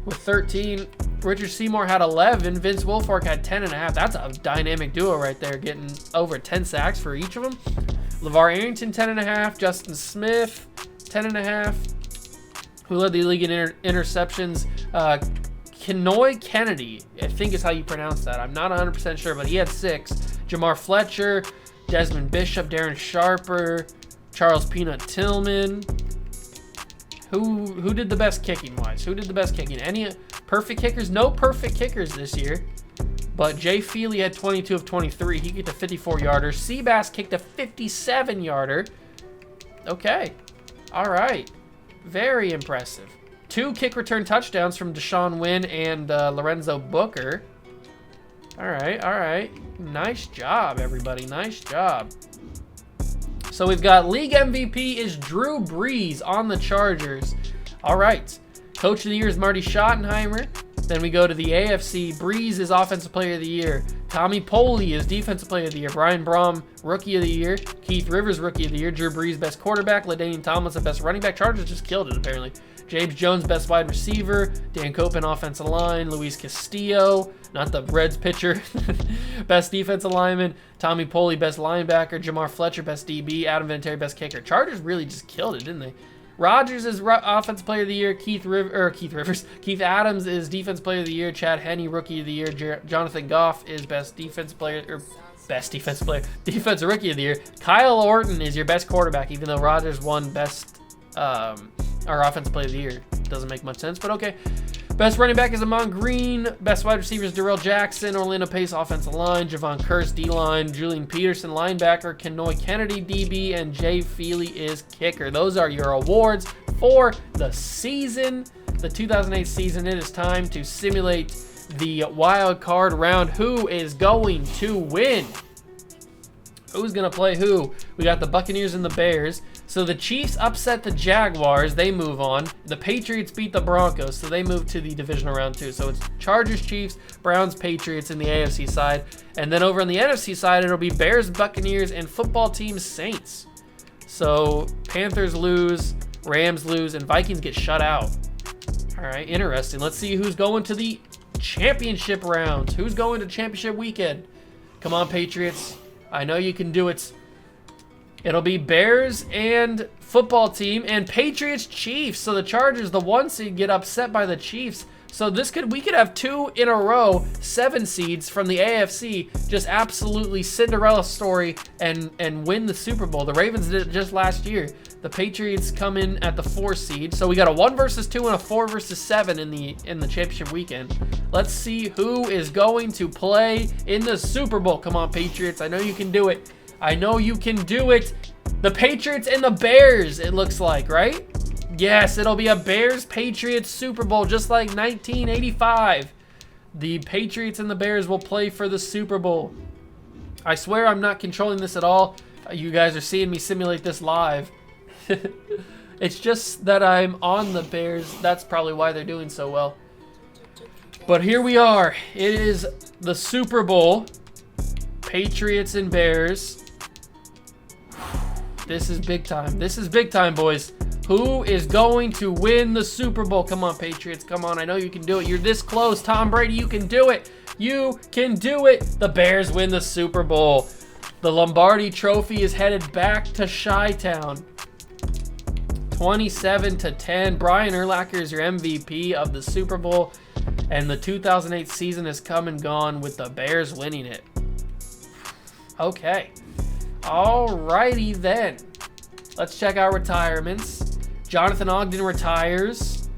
with 13. Richard Seymour had 11. Vince Wilfork had 10.5. That's a dynamic duo right there, getting over 10 sacks for each of them. LeVar Arrington, 10.5. Justin Smith, 10.5. Who led the league in interceptions? Kenoy Kennedy, I think is how you pronounce that. I'm not 100% sure, but he had 6. Jamar Fletcher, Desmond Bishop, Darren Sharper, Charles Peanut Tillman. Who did the best kicking wise? Who did the best kicking? Any perfect kickers? No perfect kickers this year. But Jay Feely had 22 of 23. He kicked a 54-yarder. Seabass kicked a 57-yarder. Okay. All right. Very impressive. 2 kick return touchdowns from Deshaun Wynn and Lorenzo Booker. All right. Nice job, everybody. Nice job. So we've got league MVP is Drew Brees on the Chargers. All right. Coach of the Year is Marty Schottenheimer. Then we go to the AFC. Brees is Offensive Player of the Year. Tommy Poley is Defensive Player of the Year. Brian Brom, Rookie of the Year. Keith Rivers, Rookie of the Year. Drew Brees, Best Quarterback. LaDainian Tomlinson, Best Running Back. Chargers just killed it, apparently. James Jones, Best Wide Receiver. Dan Copen, Offensive Line. Luis Castillo, not the Reds pitcher, Best Defensive Lineman. Tommy Poley, Best Linebacker. Jamar Fletcher, Best DB. Adam Vinatieri, Best Kicker. Chargers really just killed it, didn't they? Rodgers is Offensive Player of the Year. Keith Adams is Defensive Player of the Year. Chad Henne, Rookie of the Year. Jonathan Goff is Defensive Rookie of the Year. Kyle Orton is your Best Quarterback, even though Rodgers won Offensive Player of the Year. Doesn't make much sense, but okay. Best Running Back is Amon Green. Best Wide Receiver is Darrell Jackson. Orlando Pace, Offensive Line. Javon Curse, D-Line. Julian Peterson, Linebacker. Kenoy Kennedy, DB. And Jay Feely is Kicker. Those are your awards for the season, the 2008 season. It is time to simulate the wild card round. Who is going to win? Who's going to play who? We got the Buccaneers and the Bears. So the Chiefs upset the Jaguars. They move on. The Patriots beat the Broncos, so they move to the divisional round 2. So it's Chargers, Chiefs, Browns, Patriots in the AFC side. And then over on the NFC side, it'll be Bears, Buccaneers, and football team Saints. So Panthers lose, Rams lose, and Vikings get shut out. All right, interesting. Let's see who's going to the championship round. Who's going to championship weekend? Come on, Patriots. I know you can do it. It'll be Bears and football team and Patriots Chiefs. So the Chargers, the 1 seed, get upset by the Chiefs. So we could have 2 in a row, 7 seeds from the AFC, just absolutely Cinderella story and win the Super Bowl. The Ravens did it just last year. The Patriots come in at the 4 seed. So we got a 1 versus 2 and a 4 versus 7 in the championship weekend. Let's see who is going to play in the Super Bowl. Come on, Patriots. I know you can do it. I know you can do it. The Patriots and the Bears, it looks like, right? Yes, it'll be a Bears-Patriots Super Bowl, just like 1985. The Patriots and the Bears will play for the Super Bowl. I swear I'm not controlling this at all. You guys are seeing me simulate this live. It's just that I'm on the Bears. That's probably why they're doing so well. But here we are. It is the Super Bowl. Patriots and Bears. This is big time. This is big time, boys. Who is going to win the Super Bowl? Come on, Patriots. Come on. I know you can do it. You're this close. Tom Brady, you can do it. You can do it. The Bears win the Super Bowl. The Lombardi Trophy is headed back to Chi-Town. 27-10. Brian Urlacher is your MVP of the Super Bowl. And the 2008 season has come and gone with the Bears winning it. Okay. Alrighty then. Let's check our retirements. Jonathan Ogden retires.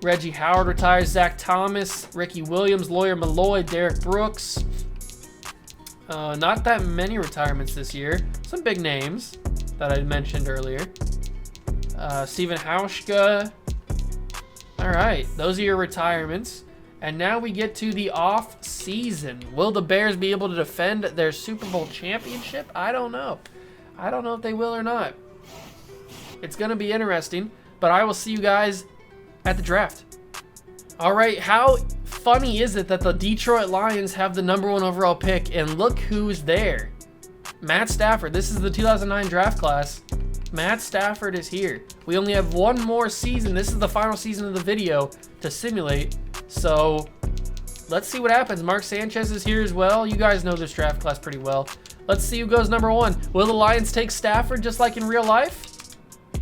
Reggie Howard retires. Zach Thomas, Ricky Williams, Lawyer Malloy, Derek Brooks. Not that many retirements this year. Some big names that I mentioned earlier. Steven Hauschka. All right, those are your retirements. And now we get to the off season. Will the Bears be able to defend their Super Bowl championship? I don't know. I don't know if they will or not. It's going to be interesting, but I will see you guys at the draft. All right, how funny is it that the Detroit Lions have the #1 overall pick, and look who's there. Matt Stafford. This is the 2009 draft class. Matt Stafford is here. We only have one more season. This is the final season of the video to simulate. So let's see what happens. Mark Sanchez is here as well. You guys know this draft class pretty well. Let's see who goes #1. Will the Lions take Stafford just like in real life?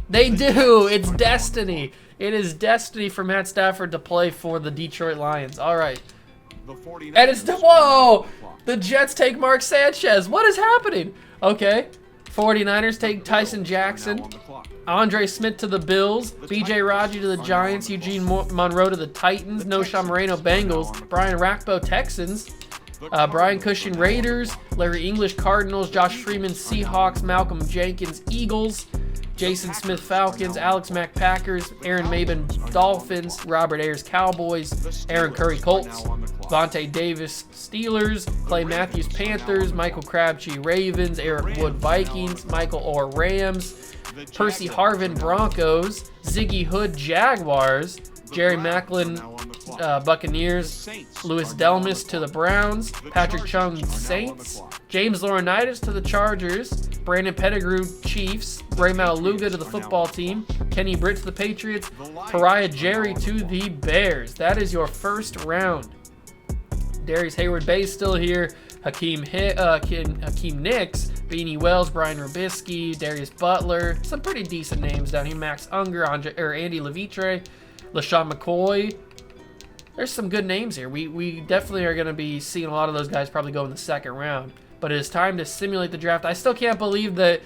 They do. It's destiny. It is destiny for Matt Stafford to play for the Detroit Lions. All right. And it's whoa! The Jets take Mark Sanchez. What is happening? Okay. 49ers take Tyson Jackson. Andre Smith to the Bills. B.J. Raji to the Giants. Eugene Monroe to the Titans. Nosha Moreno Bengals. Brian Rakpo Texans. Brian Cushing Raiders. Larry English Cardinals. Josh Freeman Seahawks. Malcolm Jenkins Eagles. Jason Smith Falcons. Alex Mack Packers. Aaron Maben Dolphins. Robert Ayers Cowboys. Aaron Curry Colts. Vontae Davis Steelers. Clay Matthews Panthers. Michael Crabtree Ravens. Eric Wood Vikings. Michael Orr Rams. Percy Harvin Broncos. Ziggy Hood Jaguars. Jerry Macklin Buccaneers. Louis Delmas to the Browns. Patrick Chung Saints. James Laurinaitis to the Chargers. Brandon Pettigrew Chiefs. Bray Maluga to the football team. Kenny Britt to the Patriots. Pariah Jerry to the Bears. That is your first round. Darius Hayward-Bay still here. Hakeem Nicks. Beanie Wells. Brian Robisky. Darius Butler. Some pretty decent names down here. Max Unger. Andy Levitre. LaShawn McCoy. There's some good names here. We definitely are going to be seeing a lot of those guys probably go in the second round. But it is time to simulate the draft. I still can't believe that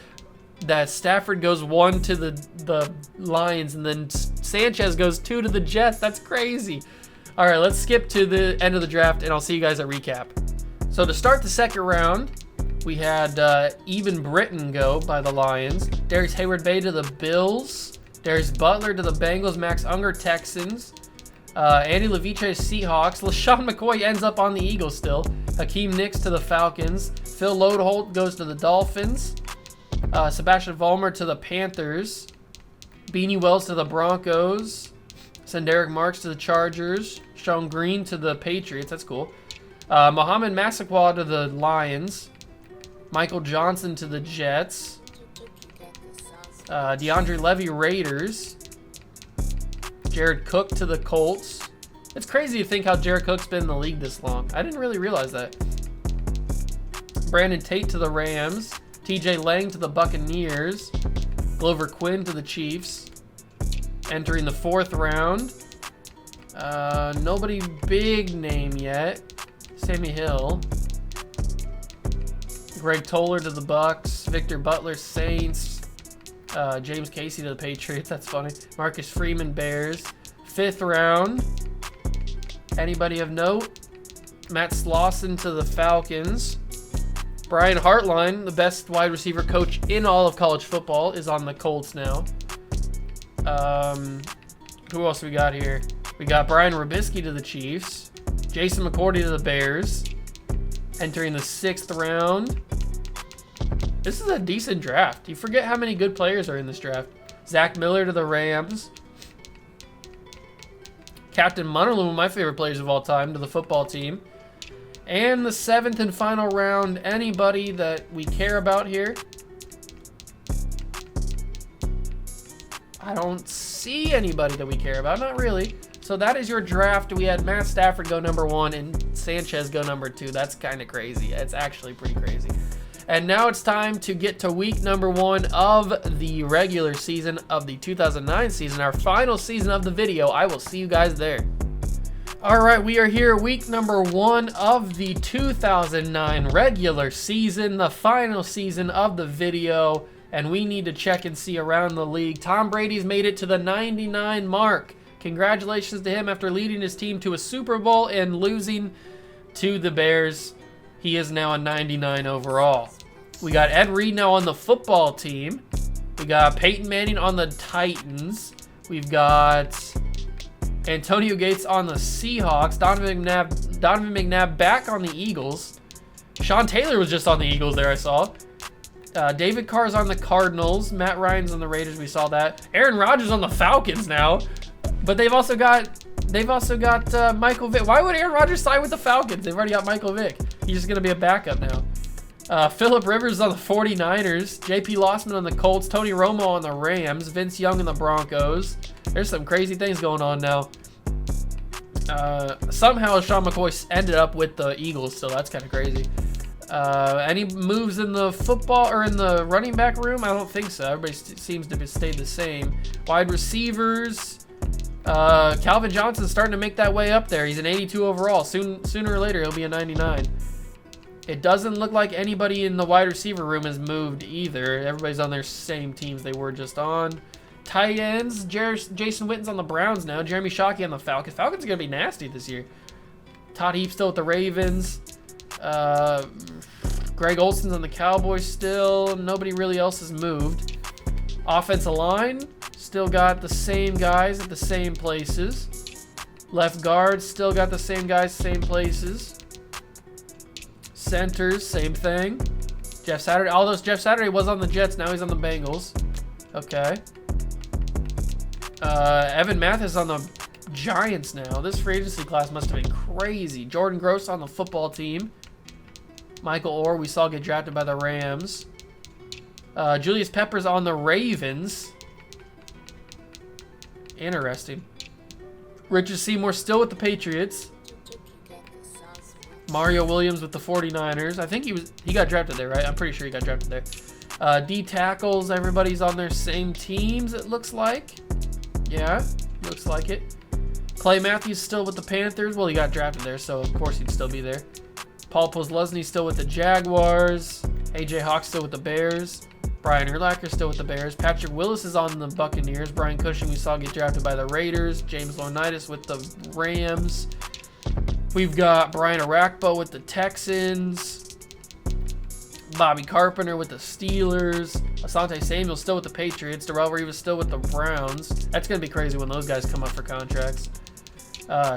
Stafford goes 1 to the Lions and then Sanchez goes 2 to the Jets. That's crazy. All right, let's skip to the end of the draft, and I'll see you guys at recap. So to start the second round, we had Eben Britton go by the Lions. Darius Hayward-Bay to the Bills. Darius Butler to the Bengals. Max Unger Texans. Andy Levitre Seahawks. LaShawn McCoy ends up on the Eagles still. Hakeem Nicks to the Falcons. Phil Lodeholt goes to the Dolphins. Sebastian Vollmer to the Panthers. Beanie Wells to the Broncos. Senderic Marks to the Chargers. Sean Green to the Patriots. That's cool. Mohamed Massaquoi to the Lions. Michael Johnson to the Jets. DeAndre Levy Raiders. Jared Cook to the Colts. It's crazy to think how Jared Cook's been in the league this long. I didn't really realize that. Brandon Tate to the Rams. TJ Lang to the Buccaneers. Glover Quinn to the Chiefs. Entering the fourth round. Nobody big name yet. Sammy Hill. Greg Toller to the Bucks. Victor Butler Saints. James Casey to the Patriots. That's funny. Marcus Freeman Bears. Fifth round. Anybody of note? Matt Slauson to the Falcons. Brian Hartline, the best wide receiver coach in all of college football, is on the Colts now. Who else we got here? We got Brian Robisky to the Chiefs. Jason McCourty to the Bears. Entering the sixth round. This is a decent draft. You forget how many good players are in this draft. Zach Miller to the Rams. Captain Munnerlyn, my favorite players of all time, to the football team. And the 7th and final round, anybody that we care about here. I don't see anybody that we care about, not really. So that is your draft. We had Matt Stafford go number 1 and Sanchez go number 2. That's kind of crazy. It's actually pretty crazy. And now it's time to get to week number 1 of the regular season of the 2009 season, our final season of the video. I will see you guys there. All right, we are here, week number 1 of the 2009 regular season, the final season of the video, and we need to check and see around the league. Tom Brady's made it to the 99 mark. Congratulations to him after leading his team to a Super Bowl and losing to the Bears. He is now a 99 overall. We got Ed Reed now on the football team. We got Peyton Manning on the Titans. We've got Antonio Gates on the Seahawks. Donovan McNabb back on the Eagles. Sean Taylor was just on the Eagles there, I saw. David Carr's on the Cardinals. Matt Ryan's on the Raiders. We saw that. Aaron Rodgers on the Falcons now. But they've also got Michael Vick. Why would Aaron Rodgers sign with the Falcons? They've already got Michael Vick. He's just going to be a backup now. Phillip Rivers on the 49ers. JP Lossman on the Colts. Tony Romo on the Rams. Vince Young on the Broncos. There's some crazy things going on now. Somehow Sean McCoy ended up with the Eagles, so that's kind of crazy. Any moves in the football or in the running back room? I don't think so. Everybody seems to have stayed the same. Wide receivers. Calvin Johnson's starting to make that way up there. He's an 82 overall. Sooner or later, he'll be a 99. It doesn't look like anybody in the wide receiver room has moved either. Everybody's on their same teams they were just on. Tight ends. Jason Witten's on the Browns now. Jeremy Shockey on the Falcons. Falcons are going to be nasty this year. Todd Heap still with the Ravens. Greg Olson's on the Cowboys still. Nobody really else has moved. Offensive line. Still got the same guys at the same places. Left guard, still got the same guys, same places. Centers, same thing. Jeff Saturday, although Jeff Saturday was on the Jets, now he's on the Bengals. Okay. Evan Mathis on the Giants now. This free agency class must have been crazy. Jordan Gross on the football team. Michael Orr, we saw get drafted by the Rams. Julius Peppers on the Ravens. Interesting. Richard Seymour still with the Patriots. Mario Williams with the 49ers. I think he got drafted there, right? I'm pretty sure he got drafted there. D tackles, everybody's on their same teams, it looks like. Yeah, looks like it. Clay Matthews still with the Panthers. Well, he got drafted there, so of course he'd still be there. Paul Posluszny still with the Jaguars. AJ Hawk still with the Bears. Brian Urlacher still with the Bears. Patrick Willis is on the Buccaneers. Brian Cushing we saw get drafted by the Raiders. James Laurinaitis with the Rams. We've got Brian Arakpo with the Texans. Bobby Carpenter with the Steelers. Asante Samuel still with the Patriots. Darrelle Revis still with the Browns. That's going to be crazy when those guys come up for contracts.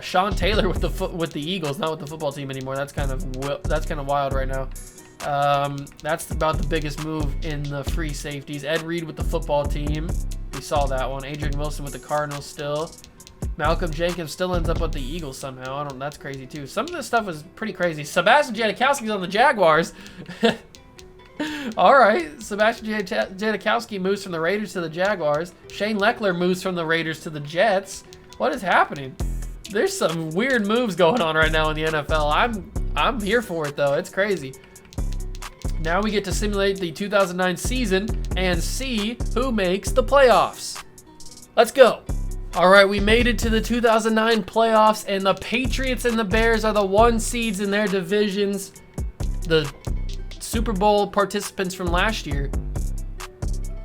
Sean Taylor with the Eagles, not with the football team anymore. That's kind of wild right now. That's about the biggest move in the free safeties. Ed Reed with the football team. We saw that one. Adrian Wilson with the Cardinals still. Malcolm Jenkins still ends up with the Eagles somehow. That's crazy too. Some of this stuff was pretty crazy. Sebastian Janikowski's on the Jaguars. All right. Sebastian Janikowski moves from the Raiders to the Jaguars. Shane Leckler moves from the Raiders to the Jets. What is happening? There's some weird moves going on right now in the NFL. I'm here for it though. It's crazy. Now we get to simulate the 2009 season and see who makes the playoffs. Let's go. All right, we made it to the 2009 playoffs, and the Patriots and the Bears are the 1 seeds in their divisions. The Super Bowl participants from last year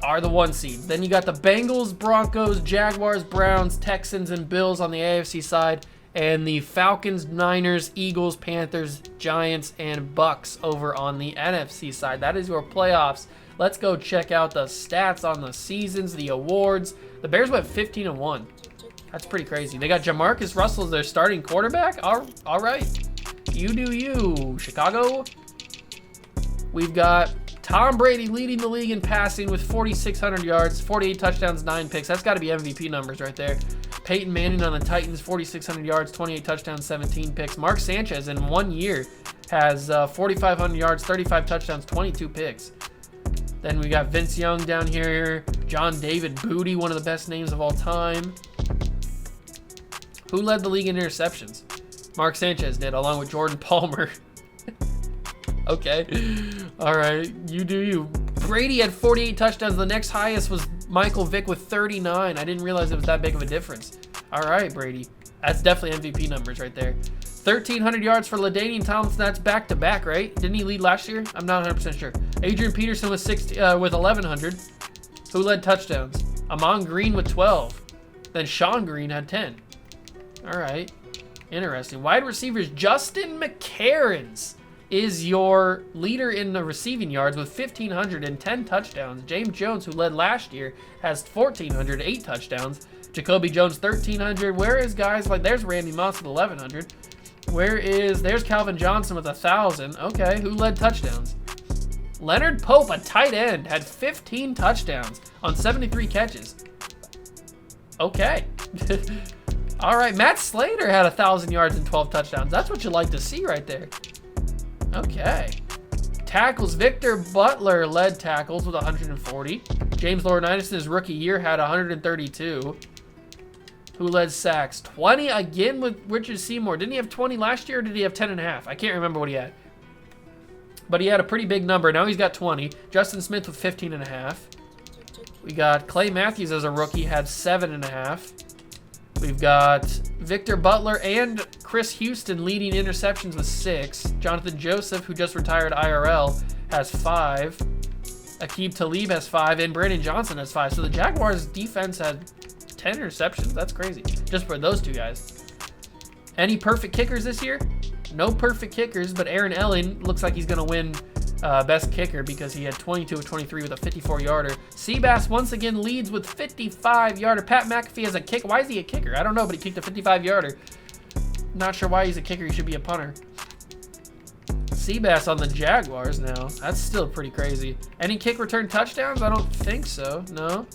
are the 1 seeds. Then you got the Bengals, Broncos, Jaguars, Browns, Texans, and Bills on the AFC side, and the Falcons, Niners, Eagles, Panthers, Giants, and Bucks over on the NFC side. That is your playoffs. Let's go check out the stats on the seasons, the awards. The Bears went 15-1. That's pretty crazy. They got Jamarcus Russell as their starting quarterback. All right. You do you, Chicago. We've got Tom Brady leading the league in passing with 4,600 yards, 48 touchdowns, 9 picks. That's got to be MVP numbers right there. Peyton Manning on the Titans, 4,600 yards, 28 touchdowns, 17 picks. Mark Sanchez in 1 year has 4,500 yards, 35 touchdowns, 22 picks. Then we got Vince Young down here. John David Booty, one of the best names of all time. Who led the league in interceptions? Mark Sanchez did, along with Jordan Palmer. Okay. All right. You do you. Brady had 48 touchdowns. The next highest was Michael Vick with 39. I didn't realize it was that big of a difference. All right, Brady. That's definitely MVP numbers right there. 1,300 yards for LaDainian Tomlinson. That's back-to-back, right? Didn't he lead last year? I'm not 100% sure. Adrian Peterson with 1,100. Who led touchdowns? Amon Green with 12. Then Sean Green had 10. All right. Interesting. Wide receivers, Justin McCarrons is your leader in the receiving yards with 1,510 touchdowns. James Jones, who led last year, has 1,408 touchdowns. Jacoby Jones, 1,300. Where is guys like, there's Randy Moss with 1,100. There's Calvin Johnson with 1,000. Okay, who led touchdowns? Leonard Pope, a tight end, had 15 touchdowns on 73 catches. Okay. All right, Matt Slater had 1,000 yards and 12 touchdowns. That's what you like to see right there. Okay. Tackles, Victor Butler led tackles with 140. James Laurinaitis in his rookie year had 132. Who led sacks? 20 again with Richard Seymour. Didn't he have 20 last year, or did he have 10.5? I can't remember what he had. But he had a pretty big number. Now he's got 20. Justin Smith with 15.5. We got Clay Matthews as a rookie, had 7.5. We've got Victor Butler and Chris Houston leading interceptions with 6. Jonathan Joseph, who just retired IRL, has 5. Aqib Talib has 5, and Brandon Johnson has 5. So the Jaguars defense had 10 interceptions. That's crazy, just for those two guys. Any perfect kickers this year? No perfect kickers, but Aaron Ellen looks like he's going to win best kicker because he had 22 of 23 with a 54-yarder. Seabass once again leads with 55-yarder. Pat McAfee has a kick. Why is he a kicker? I don't know, but he kicked a 55-yarder. Not sure why he's a kicker. He should be a punter. Seabass on the Jaguars now. That's still pretty crazy. Any kick return touchdowns? I don't think so. No.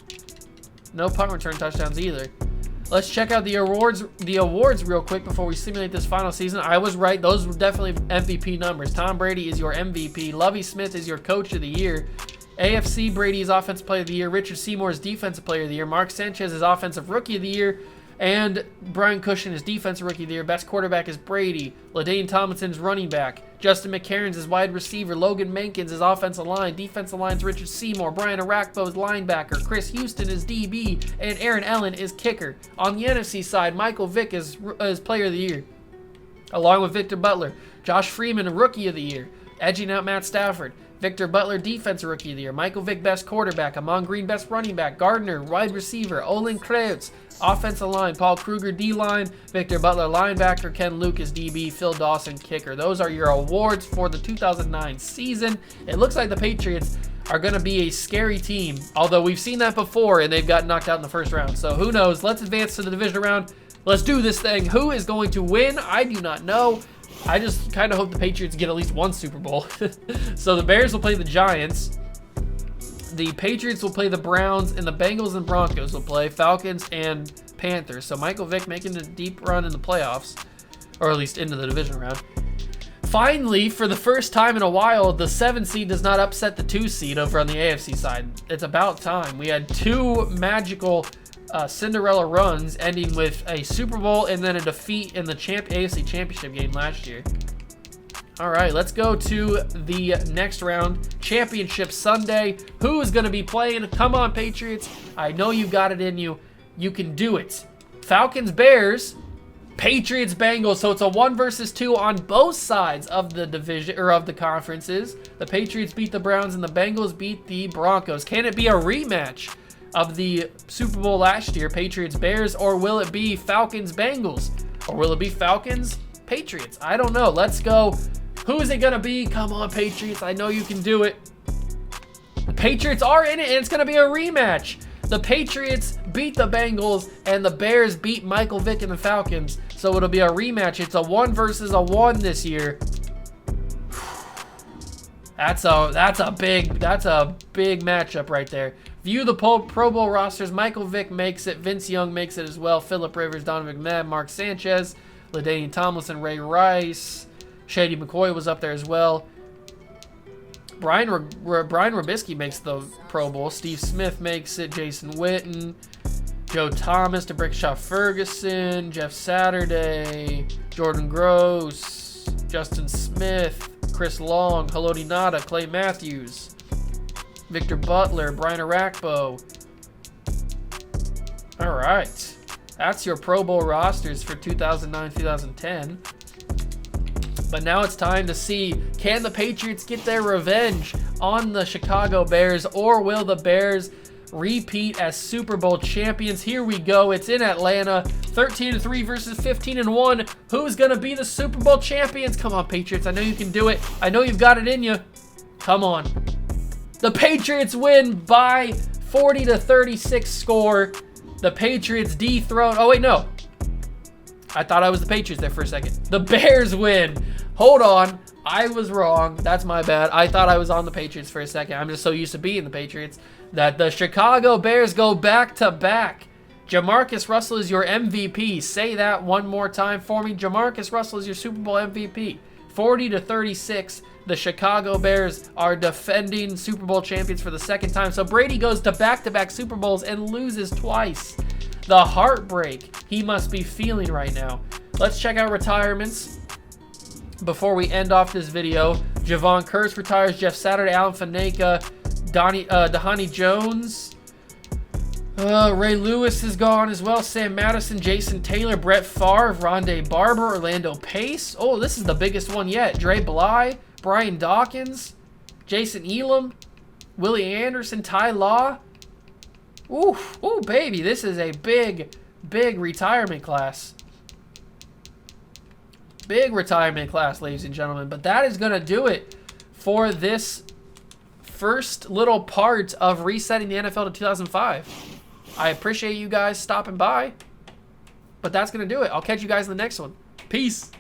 No punt return touchdowns either. Let's check out the awards real quick before we simulate this final season. I was right. Those were definitely MVP numbers. Tom Brady is your MVP. Lovie Smith is your Coach of the Year. AFC, Brady is Offensive Player of the Year. Richard Seymour is Defensive Player of the Year. Mark Sanchez is Offensive Rookie of the Year. And Brian Cushing is Defensive Rookie of the Year. Best quarterback is Brady. LaDainian Tomlinson is running back. Justin McCarrons is wide receiver. Logan Mankins is offensive line. Defensive line is Richard Seymour. Brian Arakpo is linebacker. Chris Houston is DB. And Aaron Ellen is kicker. On the NFC side, Michael Vick is Player of the Year, along with Victor Butler. Josh Freeman, Rookie of the Year. Edging out Matt Stafford. Victor Butler, Defensive Rookie of the Year. Michael Vick, Best Quarterback. Amon Green, Best Running Back. Gardner, Wide Receiver. Olin Kreutz, Offensive Line. Paul Kruger, D-Line. Victor Butler, Linebacker. Ken Lucas, DB. Phil Dawson, Kicker. Those are your awards for the 2009 season. It looks like the Patriots are going to be a scary team, although we've seen that before and they've got knocked out in the first round. So who knows? Let's advance to the division round. Let's do this thing. Who is going to win? I do not know. I just kind of hope the Patriots get at least one Super Bowl. So the Bears will play the Giants. The Patriots will play the Browns, and the Bengals and Broncos will play Falcons and Panthers. So Michael Vick making a deep run in the playoffs, or at least into the division round. Finally, for the first time in a while, the 7 seed does not upset the 2 seed over on the AFC side. It's about time. We had 2 magical Cinderella runs ending with a Super Bowl and then a defeat in the AFC Championship game last year. All right, let's go to the next round. Championship Sunday. Who is going to be playing? Come on, Patriots. I know you got it in you. You can do it. Falcons, Bears, Patriots, Bengals. So it's a 1 versus 2 on both sides of the division or of the conferences. The Patriots beat the Browns and the Bengals beat the Broncos. Can it be a rematch of the Super Bowl last year, Patriots, Bears, or will it be Falcons, Bengals? Or will it be Falcons, Patriots? I don't know. Let's go. Who is it going to be? Come on, Patriots. I know you can do it. The Patriots are in it, and it's going to be a rematch. The Patriots beat the Bengals, and the Bears beat Michael Vick and the Falcons. So it'll be a rematch. It's a 1 versus a 1 this year. That's a big matchup right there. View the Pro Bowl rosters. Michael Vick makes it. Vince Young makes it as well. Phillip Rivers, Donovan McNabb, Mark Sanchez, LaDainian Tomlinson, Ray Rice, Shady McCoy was up there as well. Brian Robisky makes the Pro Bowl. Steve Smith makes it. Jason Witten, Joe Thomas, DeBrickashaw Ferguson, Jeff Saturday, Jordan Gross, Justin Smith, Chris Long, Haloti Nada, Clay Matthews, Victor Butler, Brian Arakpo. All right. That's your Pro Bowl rosters for 2009-2010. But now it's time to see, can the Patriots get their revenge on the Chicago Bears, or will the Bears repeat as Super Bowl champions? Here we go. It's in Atlanta. 13-3 versus 15-1. Who's going to be the Super Bowl champions? Come on, Patriots. I know you can do it. I know you've got it in you. Come on. The Patriots win by 40-36 score. The Patriots dethrone. Oh, wait, no. I thought I was the Patriots there for a second. The Bears win. Hold on. I was wrong. That's my bad. I thought I was on the Patriots for a second. I'm just so used to being the Patriots that the Chicago Bears go back-to-back. Jamarcus Russell is your MVP. Say that one more time for me. Jamarcus Russell is your Super Bowl MVP. 40-36. The Chicago Bears are defending Super Bowl champions for the second time. So Brady goes to back-to-back Super Bowls and loses twice. The heartbreak he must be feeling right now. Let's check out retirements before we end off this video. Javon Curse retires. Jeff Saturday, Alan Faneka, Dhani Jones. Ray Lewis is gone as well. Sam Madison, Jason Taylor, Brett Favre, Rondé Barber, Orlando Pace. Oh, this is the biggest one yet. Dre Bly, Brian Dawkins, Jason Elam, Willie Anderson, Ty Law. Ooh, baby, this is a big retirement class. Big retirement class, ladies and gentlemen. But that is going to do it for this first little part of resetting the NFL to 2005. I appreciate you guys stopping by. But that's going to do it. I'll catch you guys in the next one. Peace.